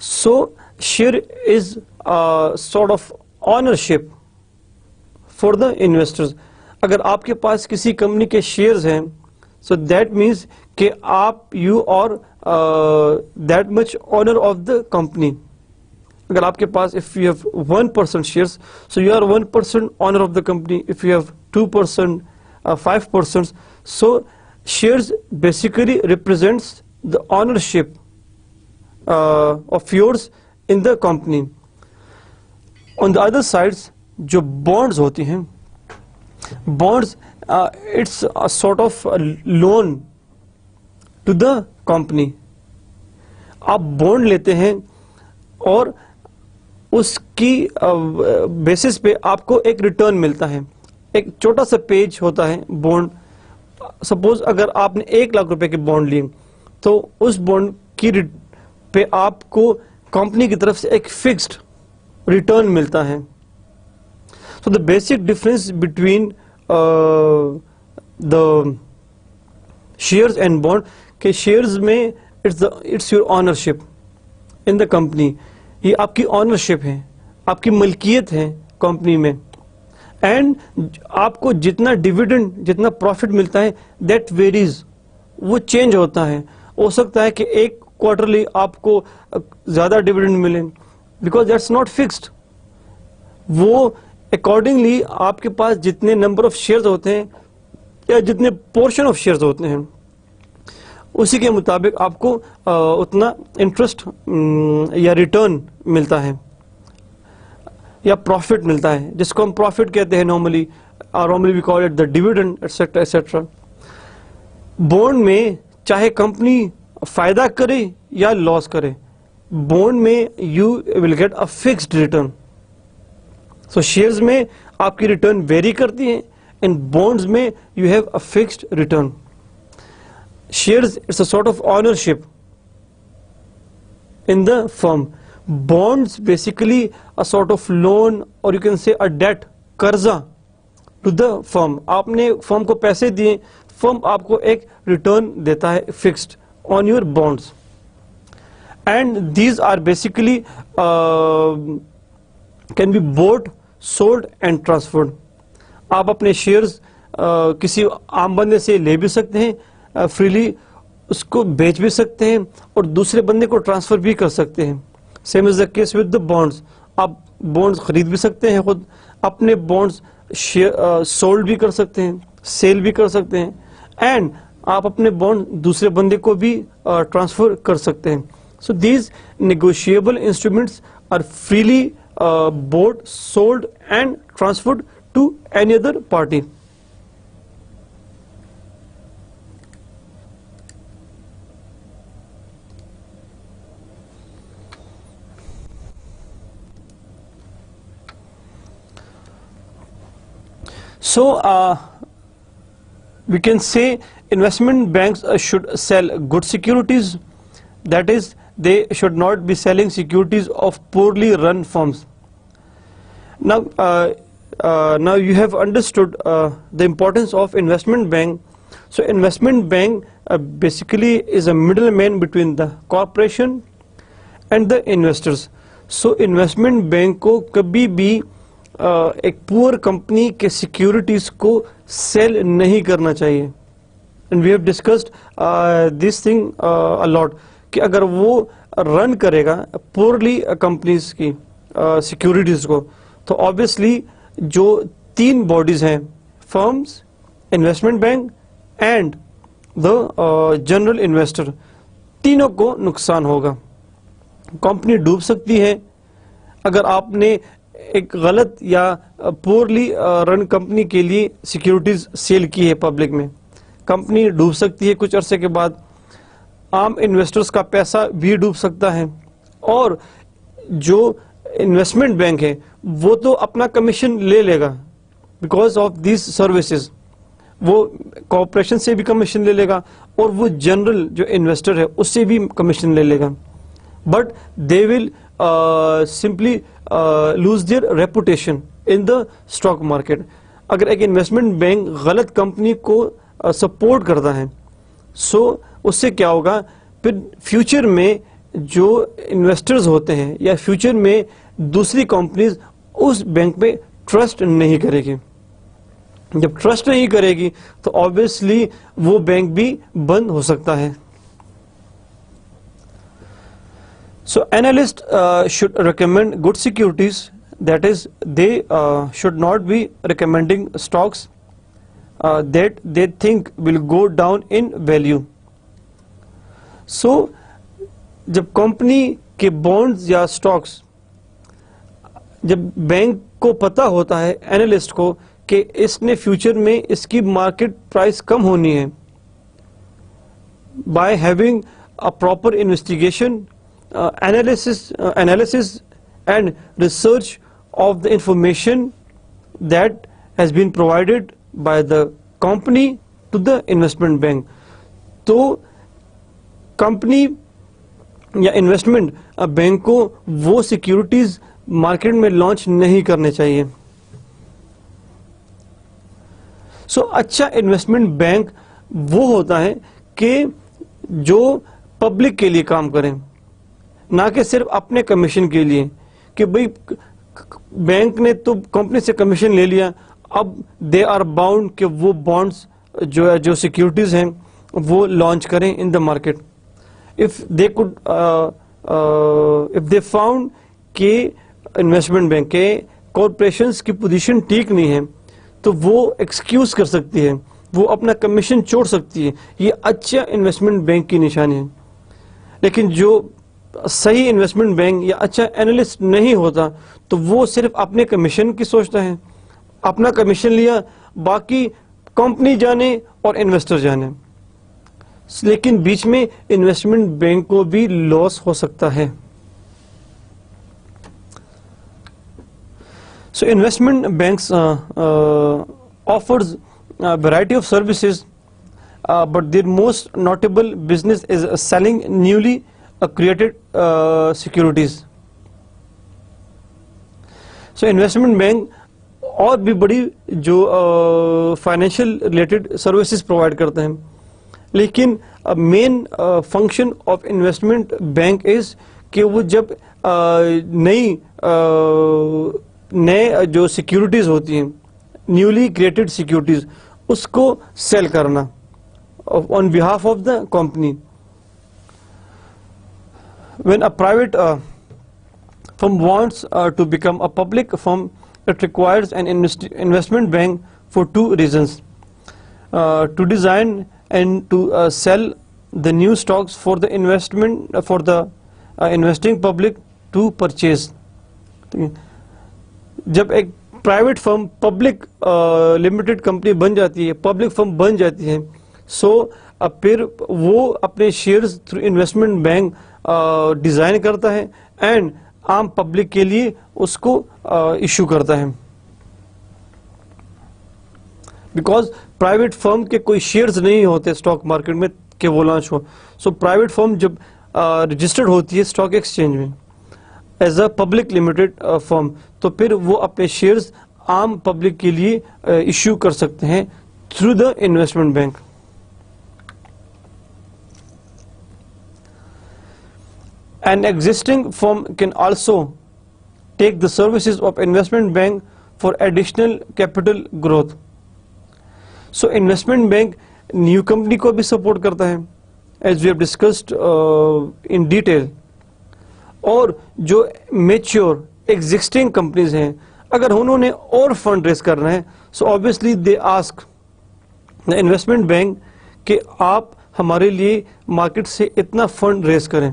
So share is a sort of ownership for the investors. अगर आपके पास किसी कंपनी के शेयर्स हैं, so that means कि आप you are that much owner of the company. अगर आपके पास if you have 1% shares, so you are 1% owner of the company. If you have 2%, 5%, so shares basically represents the ownership of yours in the company. On the other sides, जो bonds होती हैं, bonds it's a sort of a loan to the company. आप bond लेते हैं और उसकी basis पे आपको एक रिटर्न मिलता है। एक छोटा सा पेज होता है बॉन्ड। सपोज अगर आपने 1 लाख रुपए के बॉन्ड लिए तो उस बॉन्ड की पे आपको कंपनी की तरफ से एक फिक्स्ड रिटर्न मिलता है। So the basic difference between the shares and bond के shares में it's your ownership in the company, ये आपकी ownership है, आपकी मलकियत है कंपनी में, एंड आपको जितना डिविडेंड जितना प्रॉफिट मिलता है दैट वेरीज, वो चेंज होता है. हो सकता है कि एक क्वार्टरली आपको ज्यादा डिविडेंड मिले बिकॉज दैट्स नॉट फिक्स्ड. वो अकॉर्डिंगली आपके पास जितने नंबर ऑफ शेयर्स होते हैं या जितने पोर्शन ऑफ शेयर्स होते हैं उसी के मुताबिक आपको उतना इंटरेस्ट या रिटर्न मिलता है या प्रॉफिट मिलता है, जिसको हम प्रॉफिट कहते हैं normally we call it the dividend etcetera etcetera. Bond में चाहे कंपनी फायदा करे या लॉस करे, बॉन्ड में you will get a fixed return. So shares में आपकी रिटर्न वेरी करती है, इन बॉन्ड्स में you have a fixed return. Shares it's a sort of ownership in the firm. Bonds basically a sort of loan or you can say a debt, कर्जा to the firm. आपने firm को पैसे दिए, firm आपको एक return देता है fixed on your bonds. And these are basically can be bought, sold and transferred. आप अपने shares किसी आम बंदे से ले भी सकते हैं freely, उसको बेच भी सकते हैं और दूसरे बंदे को ट्रांसफर भी कर सकते हैं. Same is the case with the bonds. आप बॉन्ड्स खरीद भी सकते हैं खुद, अपने बॉन्ड्स सोल्ड भी कर सकते हैं, सेल भी कर सकते हैं, एंड आप अपने बॉन्ड दूसरे बंदे को भी ट्रांसफर कर सकते हैं. So these negotiable instruments are freely bought, sold and transferred to any other party. So we can say investment banks should sell good securities, that is they should not be selling securities of poorly run firms. Now you have understood the importance of investment bank. So investment bank basically is a middleman between the corporation and the investors. So investment bank को कभी भी एक poor company के securities को sell नहीं करना चाहिए. And we have discussed this thing a lot कि अगर वो रन करेगा पुअरली कंपनीज की सिक्योरिटीज को, तो ऑब्वियसली जो तीन बॉडीज हैं, firms, investment bank and the general investor, तीनों को नुकसान होगा. कंपनी डूब सकती है अगर आपने एक गलत या पुअरली रन कंपनी के लिए सिक्योरिटीज सेल की है पब्लिक में. कंपनी डूब सकती है कुछ अरसे के बाद, आम इन्वेस्टर्स का पैसा भी डूब सकता है, और जो इन्वेस्टमेंट बैंक है वो तो अपना कमीशन ले लेगा बिकॉज ऑफ दिस सर्विसेज, वो कॉर्पोरेशन से भी कमीशन ले लेगा और वो जनरल जो इन्वेस्टर है उससे भी कमीशन ले लेगा. But they will simply lose their reputation in the stock market. अगर एक इन्वेस्टमेंट बैंक गलत कंपनी को सपोर्ट करता है, सो उससे क्या होगा, फिर फ्यूचर में जो इन्वेस्टर्स होते हैं या फ्यूचर में दूसरी कंपनीज उस बैंक पे ट्रस्ट नहीं करेगी. जब ट्रस्ट नहीं करेगी तो ऑब्वियसली वो बैंक भी बंद हो सकता है. So analysts should recommend good securities, that is they should not be recommending stocks that they think will go down in value. So जब कंपनी के बॉन्ड्स या स्टॉक्स, जब बैंक को पता होता है एनालिस्ट को कि इसने फ्यूचर में इसकी मार्केट प्राइस कम होनी है, by having a proper investigation, analysis and research of the information that has been provided by the company to the investment bank. तो कंपनी या इन्वेस्टमेंट बैंक को वो सिक्योरिटीज मार्केट में लॉन्च नहीं करने चाहिए. सो अच्छा इन्वेस्टमेंट बैंक वो होता है कि जो पब्लिक के लिए काम करें, ना कि सिर्फ अपने कमीशन के लिए, कि भाई बैंक ने तो कंपनी से कमीशन ले लिया, अब दे आर बाउंड कि वो बॉन्ड्स जो सिक्योरिटीज हैं वो लॉन्च करें इन the market. If they could if they found कि इन्वेस्टमेंट बैंक के कॉरपोरेशंस की पोजीशन ठीक नहीं है, तो वो एक्सक्यूज कर सकती है, वो अपना कमीशन छोड़ सकती है। ये अच्छा इन्वेस्टमेंट बैंक की निशानी है। लेकिन जो सही इन्वेस्टमेंट बैंक या अच्छा एनालिस्ट नहीं होता, तो वो सिर्फ अपने कमीशन की सोचता है, अपना कमीशन लिया, बाकी कंपनी जाने और इन्वेस्टर जाने। लेकिन बीच में इन्वेस्टमेंट बैंक को भी लॉस हो सकता है। So investment banks offers a variety of services, but their most notable business is selling newly created securities. So investment bank और भी बड़ी जो फाइनेंशियल रिलेटेड सर्विसेज प्रोवाइड करते हैं, लेकिन main function of investment bank is कि वो जब नए जो सिक्योरिटीज होती हैं, न्यूली क्रिएटेड सिक्योरिटीज, उसको सेल करना on behalf of the company. When a private firm wants to become a public firm, it requires an investment bank for two reasons: to design and to sell the new stocks for the investing public to purchase. जब एक private firm public limited company बन जाती है, public firm बन जाती है, सो फिर वो अपने shares through investment bank design करता है एंड आम पब्लिक के लिए उसको इशू करता है। बिकॉज प्राइवेट फर्म के कोई शेयर्स नहीं होते स्टॉक मार्केट में कि वो लॉन्च हो। सो प्राइवेट फर्म जब रजिस्टर्ड होती है स्टॉक एक्सचेंज में as a public limited firm, तो फिर वो अपने शेयर्स आम पब्लिक के लिए इश्यू कर सकते हैं through the investment bank. An existing firm can also take the services of investment bank for additional capital growth. So investment bank new company को भी support करता है, as we have discussed in detail. और जो mature existing companies हैं, अगर उन्होंने और fund raise करना है, so obviously they ask the investment bank कि आप हमारे लिए market से इतना fund raise करें।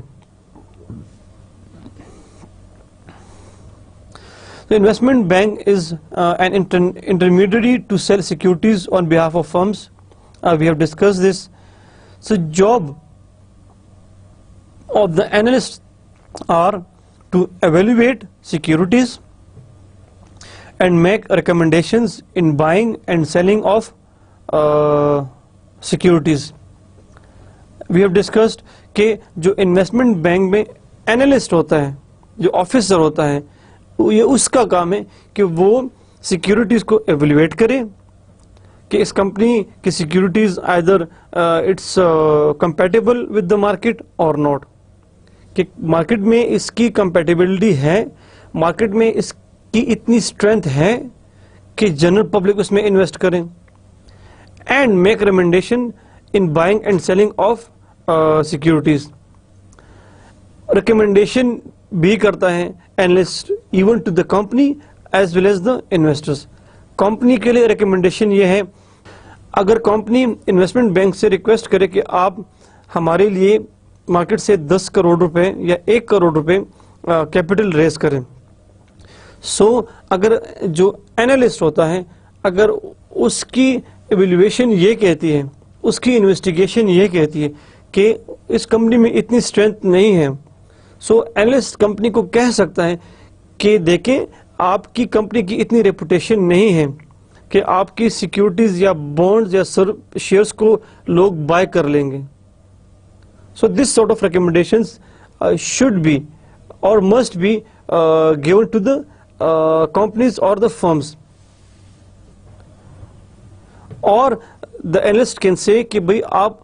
The investment bank is an intermediary to sell securities on behalf of firms. We have discussed this. So job of the analysts are to evaluate securities and make recommendations in buying and selling of securities. We have discussed कि जो investment bank में analyst होता है, जो officer होता है, ये उसका काम है कि वो सिक्योरिटीज को एवेल्युएट करे कि इस कंपनी की securities either it's compatible with the market और नॉट, कि मार्केट में इसकी कंपैटिबिलिटी है, मार्केट में इसकी इतनी स्ट्रेंथ है कि जनरल पब्लिक उसमें इन्वेस्ट करें, and make recommendation in buying and selling of securities. Recommendation भी करता है analyst even to the company as well as the investors. Company के लिए रिकमेंडेशन ये है, अगर कंपनी इन्वेस्टमेंट बैंक से रिक्वेस्ट करे कि आप हमारे लिए मार्केट से 10 करोड़ रुपए या 1 करोड़ रुपए कैपिटल रेज करें, सो अगर जो एनालिस्ट होता है, अगर उसकी एवेल्युएशन ये कहती है, उसकी इन्वेस्टिगेशन ये कहती है कि इस कंपनी में इतनी स्ट्रेंथ नहीं है, सो एनालिस्ट कंपनी को कह सकता है कि देखें आपकी कंपनी की इतनी रेपुटेशन नहीं है कि आपकी सिक्योरिटीज या बॉन्ड्स या शेयर्स को लोग बाय कर लेंगे। So this sort of recommendations should be और must be given to the companies और द फर्म्स। और द एनालिस्ट कैन से कि भाई आप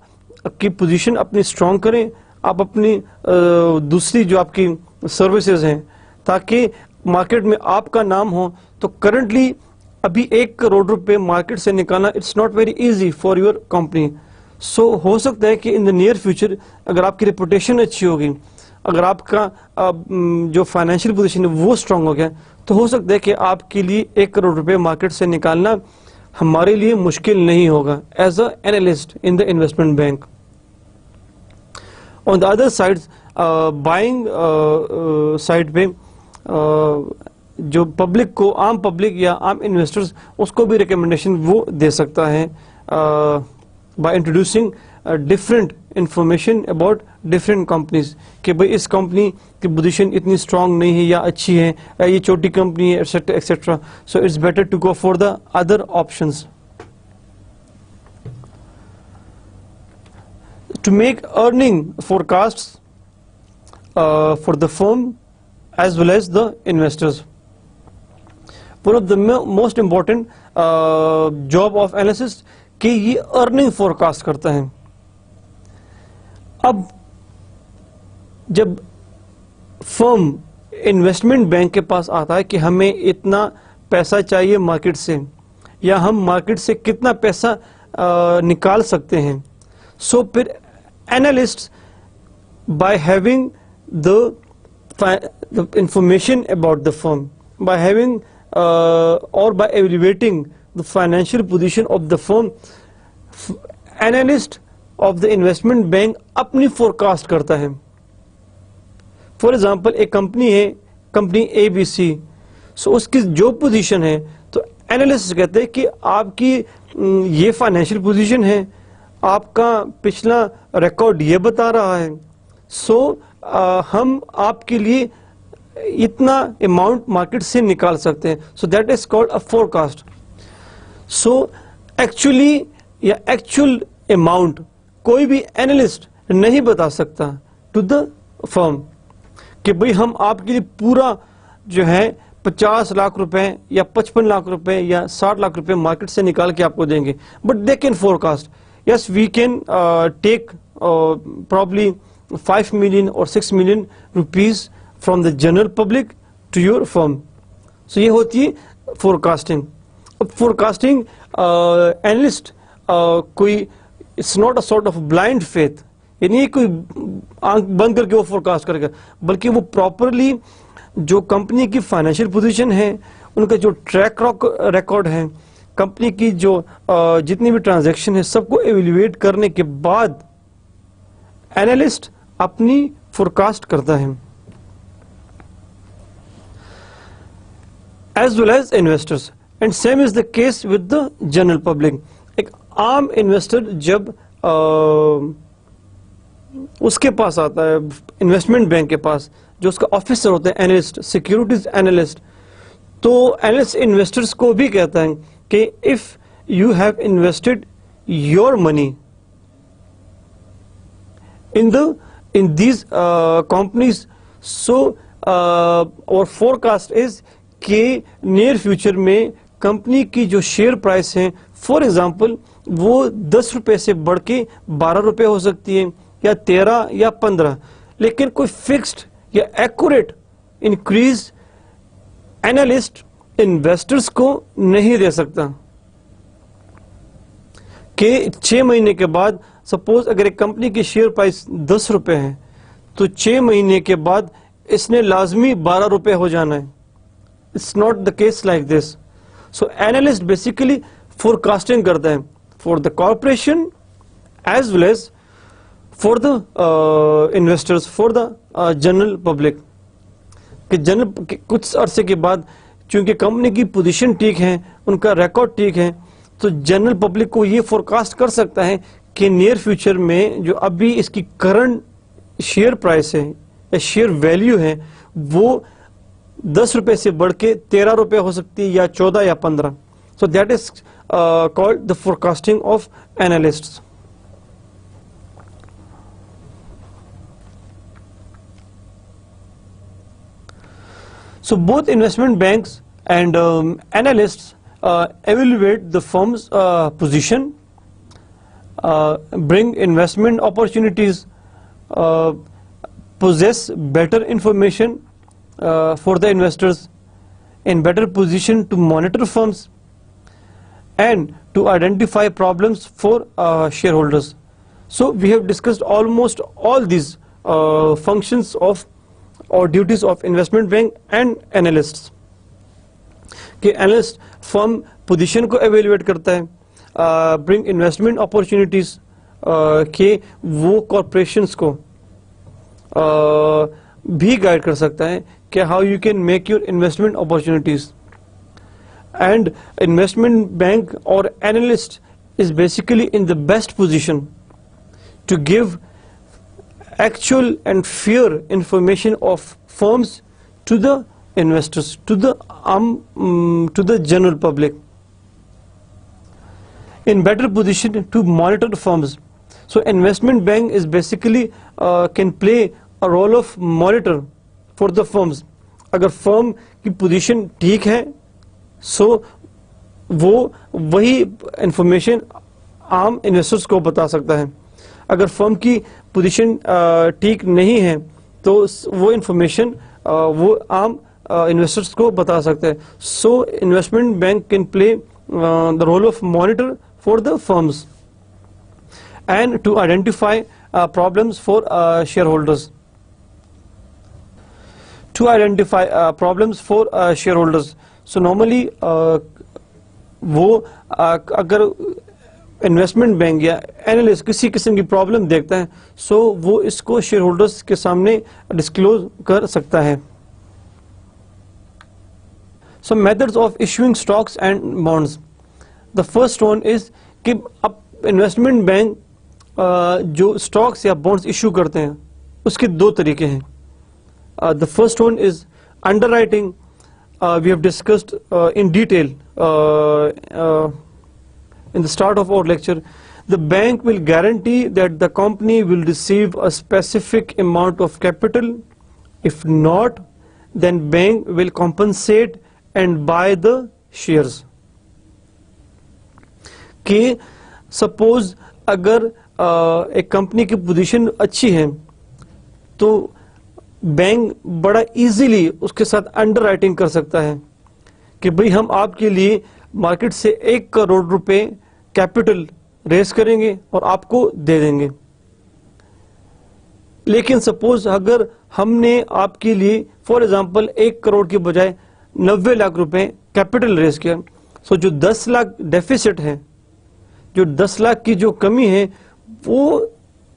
की पोजीशन अपनी स्ट्रांग करें, आप अपनी दूसरी जो आपकी सर्विसेज हैं, ताकि मार्केट में आपका नाम हो। तो करंटली अभी 1 करोड़ रुपए मार्केट से निकालना it's not very easy for your company. So हो सकता है कि इन द नियर फ्यूचर अगर आपकी रेपुटेशन अच्छी होगी, अगर आपका जो फाइनेंशियल पोजीशन है वो स्ट्रांग हो गया, तो हो सकता है कि आपके लिए 1 करोड़ रुपए मार्केट से निकालना हमारे लिए मुश्किल नहीं होगा as a analyst in the investment bank. On the other side, buying side पे जो पब्लिक को, आम पब्लिक या आम इन्वेस्टर्स, उसको भी रिकमेंडेशन वो दे सकता है by introducing different information about different companies, कि भाई इस कंपनी की पोजीशन इतनी स्ट्रांग नहीं है या अच्छी है, या ये छोटी कंपनी है, etcetera etcetera. So it's better to go for the other options. To make earning forecasts for the firm as well as the investors, one of the most important job of analyst कि ये earning forecast करता है। अब जब firm investment bank के पास आता है कि हमें इतना पैसा चाहिए मार्केट से, या हम मार्केट से कितना पैसा निकाल सकते हैं, सो फिर analysts, by having the information about the firm, by having or by evaluating the financial position of the firm, analyst of the investment bank अपनी forecast करता है। For example, एक कंपनी है, कंपनी ABC, सो उसकी जो पोजीशन है, तो analyst कहते हैं कि आपकी ये फाइनेंशियल पोजीशन है, आपका पिछला रिकॉर्ड ये बता रहा है, सो हम आपके लिए इतना अमाउंट मार्केट से निकाल सकते हैं। सो that is called a forecast. So actually या एक्चुअल अमाउंट कोई भी एनालिस्ट नहीं बता सकता टू द फर्म कि भाई हम आपके लिए पूरा जो है 50 लाख रुपए या 55 लाख रुपए या 60 लाख रुपए मार्केट से निकाल के आपको देंगे, but they can forecast, yes, we can take probably 5 million or 6 million rupees from the general public to your firm. So ये होती है forecasting. अब forecasting analyst कोई it's not a sort of blind faith, ये नहीं कोई आंख बंद करके वो forecast करेगा, बल्कि वो properly जो कंपनी की फाइनेंशियल पोजीशन है, उनका जो ट्रैक रिकॉर्ड है, कंपनी की जो जितनी भी ट्रांजैक्शन है, सबको एवेल्युएट करने के बाद एनालिस्ट अपनी फोरकास्ट करता है। As well as investors, and same is the case with the general public. एक आम इन्वेस्टर जब उसके पास आता है इन्वेस्टमेंट बैंक के पास, जो उसका ऑफिसर होता है एनालिस्ट, सिक्योरिटीज एनालिस्ट, तो एनालिस्ट इन्वेस्टर्स को भी कहता है कि if you have invested your money in these companies, so और फोरकास्ट इज कि नियर फ्यूचर में कंपनी की जो शेयर प्राइस है, फॉर एग्जांपल वो 10 रुपए से बढ़ के 12 रुपए हो सकती है, या 13 या 15, लेकिन कोई फिक्स्ड या एक्यूरेट इंक्रीज एनालिस्ट इन्वेस्टर्स को नहीं दे सकता। कि 6 महीने के बाद सपोज अगर एक कंपनी की शेयर प्राइस 10 रुपए है, तो 6 महीने के बाद इसने लाजमी 12 रुपए हो जाना है। It's not the case like this. So analyst basically forecasting करता है for the corporation as well as for the investors, for the general public. कि जनरल कुछ अरसे के बाद चूंकि कंपनी की पोजीशन ठीक है, उनका रिकॉर्ड ठीक है, तो जनरल पब्लिक को ये फोरकास्ट कर सकता है कि नियर फ्यूचर में जो अभी इसकी करंट शेयर प्राइस है या शेयर वैल्यू है, वो 10 रुपए से बढ़ के 13 रुपए हो सकती है, या 14 या 15। सो that is called the forecasting of analysts. So both investment banks and analysts evaluate the firm's position, bring investment opportunities, possess better information for the investors, in better position to monitor firms, and to identify problems for shareholders. So we have discussed almost all these functions of or duties of investment bank and analysts. कि analyst firm position को evaluate करता है, bring investment opportunities के वो corporations को भी guide कर सकता है कि how you can make your investment opportunities. And investment bank और analyst is basically in the best position to give actual and fair information of firms to the investors, to the general public, in better position to monitor firms. So investment bank is basically can play a role of monitor for the firms. अगर firm की position ठीक है, so वो वही information आम investors को बता सकता है. अगर फर्म की पोजीशन ठीक नहीं है तो वो इंफॉर्मेशन वो आम इन्वेस्टर्स को बता सकते हैं. So investment bank can play the role of monitor for the firms and to identify problems for shareholders. To identify problems for shareholders. So normally वो अगर इन्वेस्टमेंट बैंक या analyst किसी किस्म की प्रॉब्लम देखता है, सो वो इसको शेयर होल्डर्स के सामने डिस्क्लोज कर सकता है. So methods of issuing stocks and bonds. The first one is कि अब इन्वेस्टमेंट बैंक जो स्टॉक्स या बॉन्ड्स इशू करते हैं उसके दो तरीके हैं. The first one is underwriting. We have discussed in detail in the start of our lecture. The bank will guarantee that the company will receive a specific amount of capital. If not, then bank will compensate and buy the shares. कि suppose अगर एक company की position अच्छी है तो bank बड़ा easily उसके साथ अंडरराइटिंग कर सकता है कि भाई हम आपके लिए मार्केट से 1 करोड़ रुपए कैपिटल रेस करेंगे और आपको दे देंगे. लेकिन सपोज अगर हमने आपके लिए फॉर एग्जांपल 1 करोड़ के बजाय 90 लाख रुपए कैपिटल रेस किया, सो जो 10 लाख डेफिसिट है, जो 10 लाख की जो कमी है, वो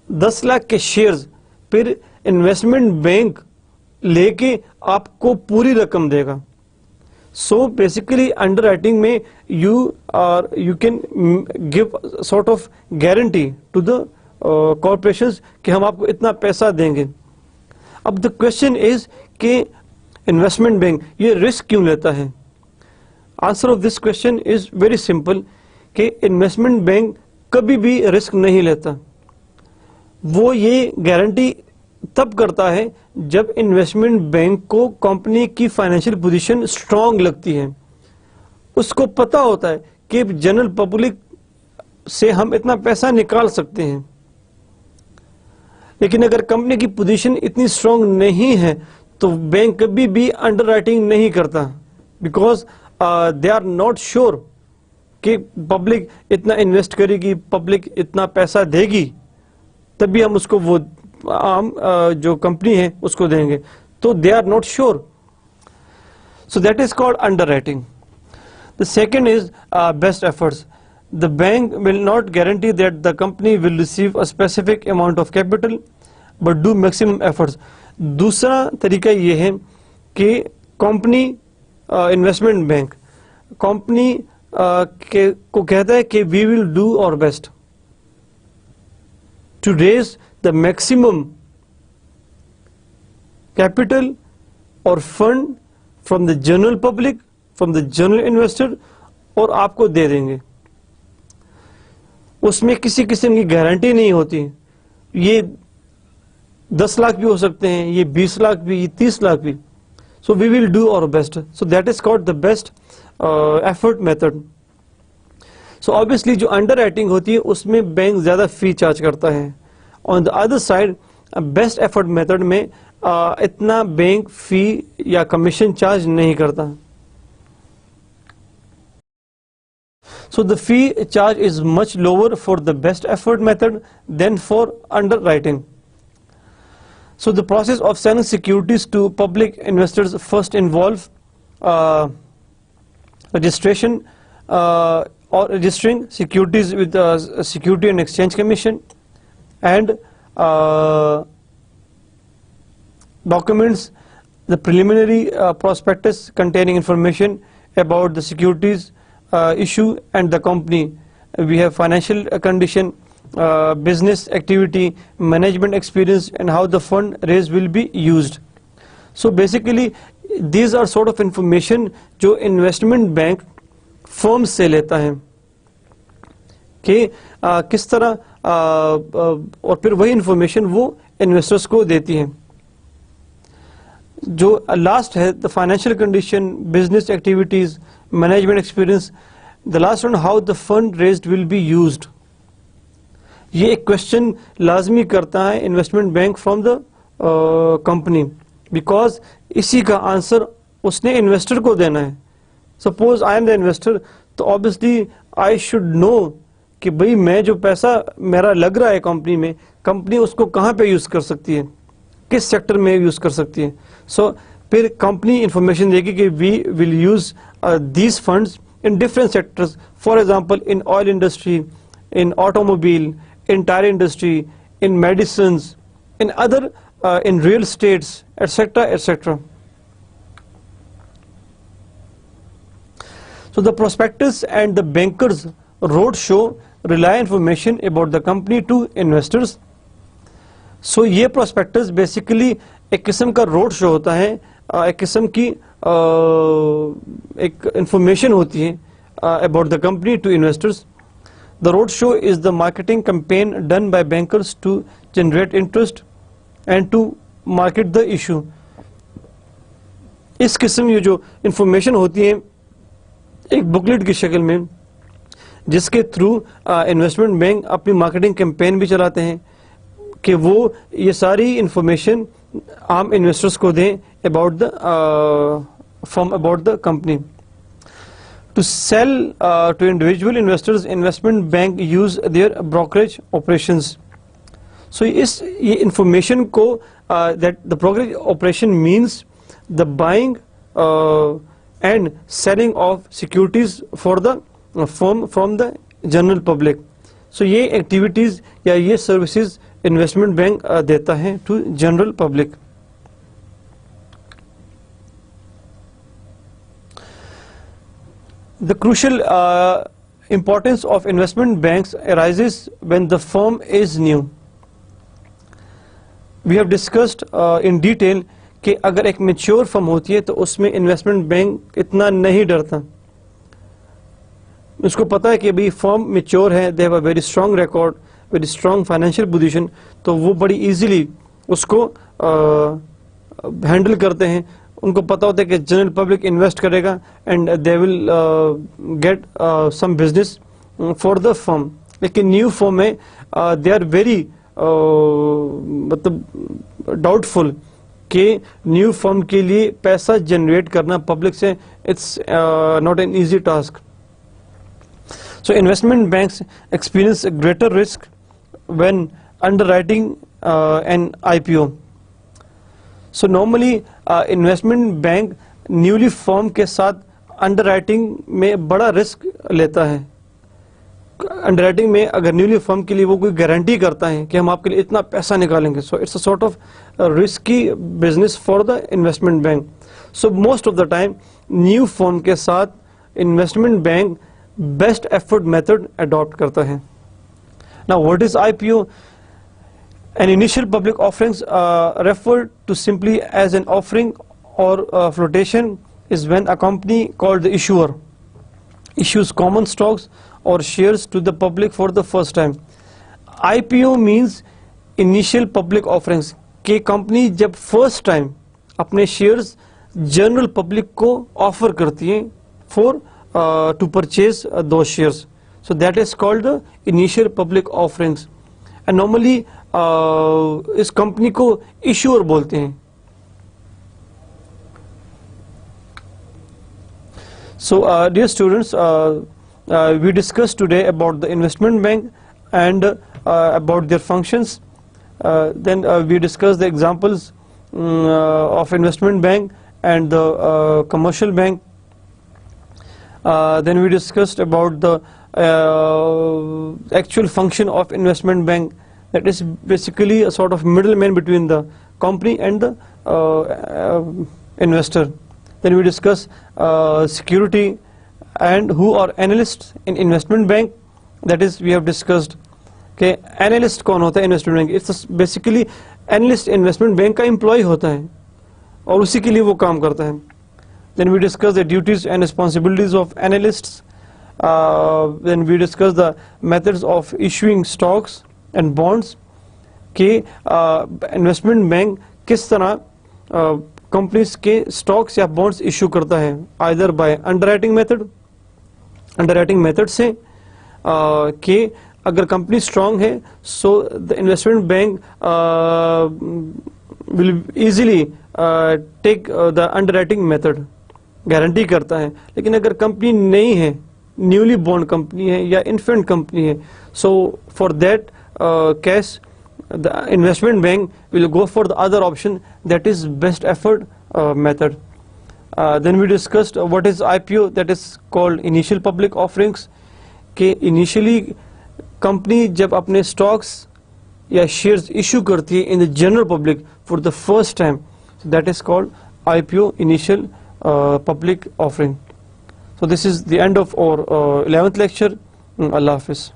10 लाख के शेयर्स फिर इन्वेस्टमेंट बैंक लेके आपको पूरी रकम देगा. So basically underwriting में you can give sort of guarantee to the corporations कि हम आपको इतना पैसा देंगे. अब the question is कि investment bank ये risk क्यों लेता है? Answer of this question is very simple कि investment bank कभी भी risk नहीं लेता. वो ये guarantee तब करता है जब इन्वेस्टमेंट बैंक को कंपनी की फाइनेंशियल पोजीशन स्ट्रांग लगती है. उसको पता होता है कि जनरल पब्लिक से हम इतना पैसा निकाल सकते हैं. लेकिन अगर कंपनी की पोजीशन इतनी स्ट्रांग नहीं है तो बैंक कभी भी अंडरराइटिंग नहीं करता, because they are not sure कि पब्लिक इतना इन्वेस्ट करेगी, पब्लिक इतना पैसा देगी, तभी हम उसको वो आम जो कंपनी है उसको देंगे. तो they are not sure. So that is called underwriting. The second is best efforts. The bank will not guarantee that the company will receive a specific amount of capital but do maximum efforts. दूसरा तरीका ये है कि company investment bank company को कहता है कि we will do our best to raise the maximum capital or fund from the general public, from the general investor, और आपको दे देंगे. उसमें किसी किस्म की गारंटी नहीं होती. ये 10 लाख भी हो सकते हैं, ये 20 लाख भी, ये 30 लाख भी. So we will do our best. So that is called the best effort method. So obviously जो underwriting होती है उसमें बैंक ज़्यादा फी चार्ज करता है. On the other side, best effort method में इतना बैंक फी या कमीशन चार्ज नहीं करता. So the fee charge is much lower for the best effort method than for underwriting. So the process of selling securities to public investors first involve registration or registering securities with the Security and Exchange Commission, and documents the preliminary prospectus containing information about the securities issue and the company. We have financial condition, business activity, management experience, and how the fund raised will be used. So basically these are sort of information जो investment bank firms से लेता है कि किस तरह और फिर वही information वो investors को देती है. जो लास्ट है the financial condition, business activities, management experience, the last one how the fund raised will be used. ये एक क्वेश्चन लाजमी करता है investment bank from the company, because इसी का आंसर उसने इन्वेस्टर को देना है. Suppose I am the investor, तो ऑब्वियसली आई शुड नो कि भाई मैं जो पैसा मेरा लग रहा है कंपनी में, कंपनी उसको कहाँ पे यूज कर सकती है, किस सेक्टर में यूज कर सकती है. सो फिर कंपनी इंफॉर्मेशन देगी कि we will use these funds in different sectors, for example in oil industry, in automobile, in tyre industry, in medicine, in other in real estates, etc., etc. So the prospectus and the bankers roadshow rely information about the company to investors. So ये prospectus basically एक किस्म का road show होता है, एक किस्म की एक information होती है about the company to investors. The road show is the marketing campaign done by bankers to generate interest and to market the issue. इस किस्म ये जो इंफॉर्मेशन होती है एक बुकलेट की शक्ल में, जिसके थ्रू इन्वेस्टमेंट बैंक अपनी मार्केटिंग कैंपेन भी चलाते हैं कि वो ये सारी इंफॉर्मेशन आम इन्वेस्टर्स को दें about the firm, about the company. To sell to individual investors, investment bank use their brokerage operations. So ये information को that the brokerage operation means the buying and selling of securities for the firm from the general public. So ये activities या ये services investment bank देता है to general public. The crucial importance of investment banks arises when the firm is new. We have discussed in detail कि अगर एक mature firm होती है तो उसमें investment bank इतना नहीं डरता. उसको पता है कि भाई firm mature है, they have a very strong record, very strong financial position, तो वो बड़ी easily उसको handle करते हैं. उनको पता होता है कि जनरल पब्लिक इन्वेस्ट करेगा and they will get some business for the firm. लेकिन न्यू फर्म में दे आर वेरी मतलब डाउटफुल कि न्यू फर्म के लिए पैसा जनरेट करना पब्लिक से it's not an easy task. So investment banks experience greater risk when underwriting an IPO. So normally investment bank newly formed के साथ underwriting में बड़ा risk लेता है. Underwriting में अगर newly formed के लिए वो कोई गारंटी करता है कि हम आपके लिए इतना पैसा निकालेंगे, so it's a sort of risky business for the investment bank. So most of the time new firm के साथ investment bank best effort method adopt करता है. Now what is IPO? An initial public offerings referred to simply as an offering or flotation is when a company called the issuer issues common stocks or shares to the public for the first time. IPO means initial public offerings कि company जब first time अपने shares general public को offer करती हैं for to purchase दो shares. So that is called the initial public offerings. And normally इस company को issuer बोलते हैं. So dear students, we discussed today about the investment bank and about their functions. Then we discussed the examples of investment bank and the commercial bank. Then we discussed about the actual function of investment bank, that is basically a sort of middleman between the company and the investor. Then we discuss security and who are analysts in investment bank, that is we have discussed. Okay, analyst कौन होता है investment bank? It's basically analyst investment bank का employee होता है और उसी के लिए वो काम करता है. Then we discuss the duties and responsibilities of analysts. Then we discuss the methods of issuing stocks and bonds. कि investment bank किस तरह कंपनीज के स्टॉक्स या बॉन्ड्स इशू करता है, आइदर बाय अंडरराइटिंग मेथड से कि अगर कंपनी स्ट्रांग है so the investment bank will easily take the underwriting method, guarantee करता है. लेकिन अगर कंपनी नहीं है, न्यूली बॉर्न कंपनी है या इन्फेंट कंपनी है, so for that case the investment bank will go for the other option, that is best effort method. Then we discussed what is IPO, that is called initial public offerings. कि initially company जब अपने stocks या shares issue करती है in the general public for the first time, so that is called IPO, initial public offering. So this is the end of our 11th lecture. Allah Hafiz.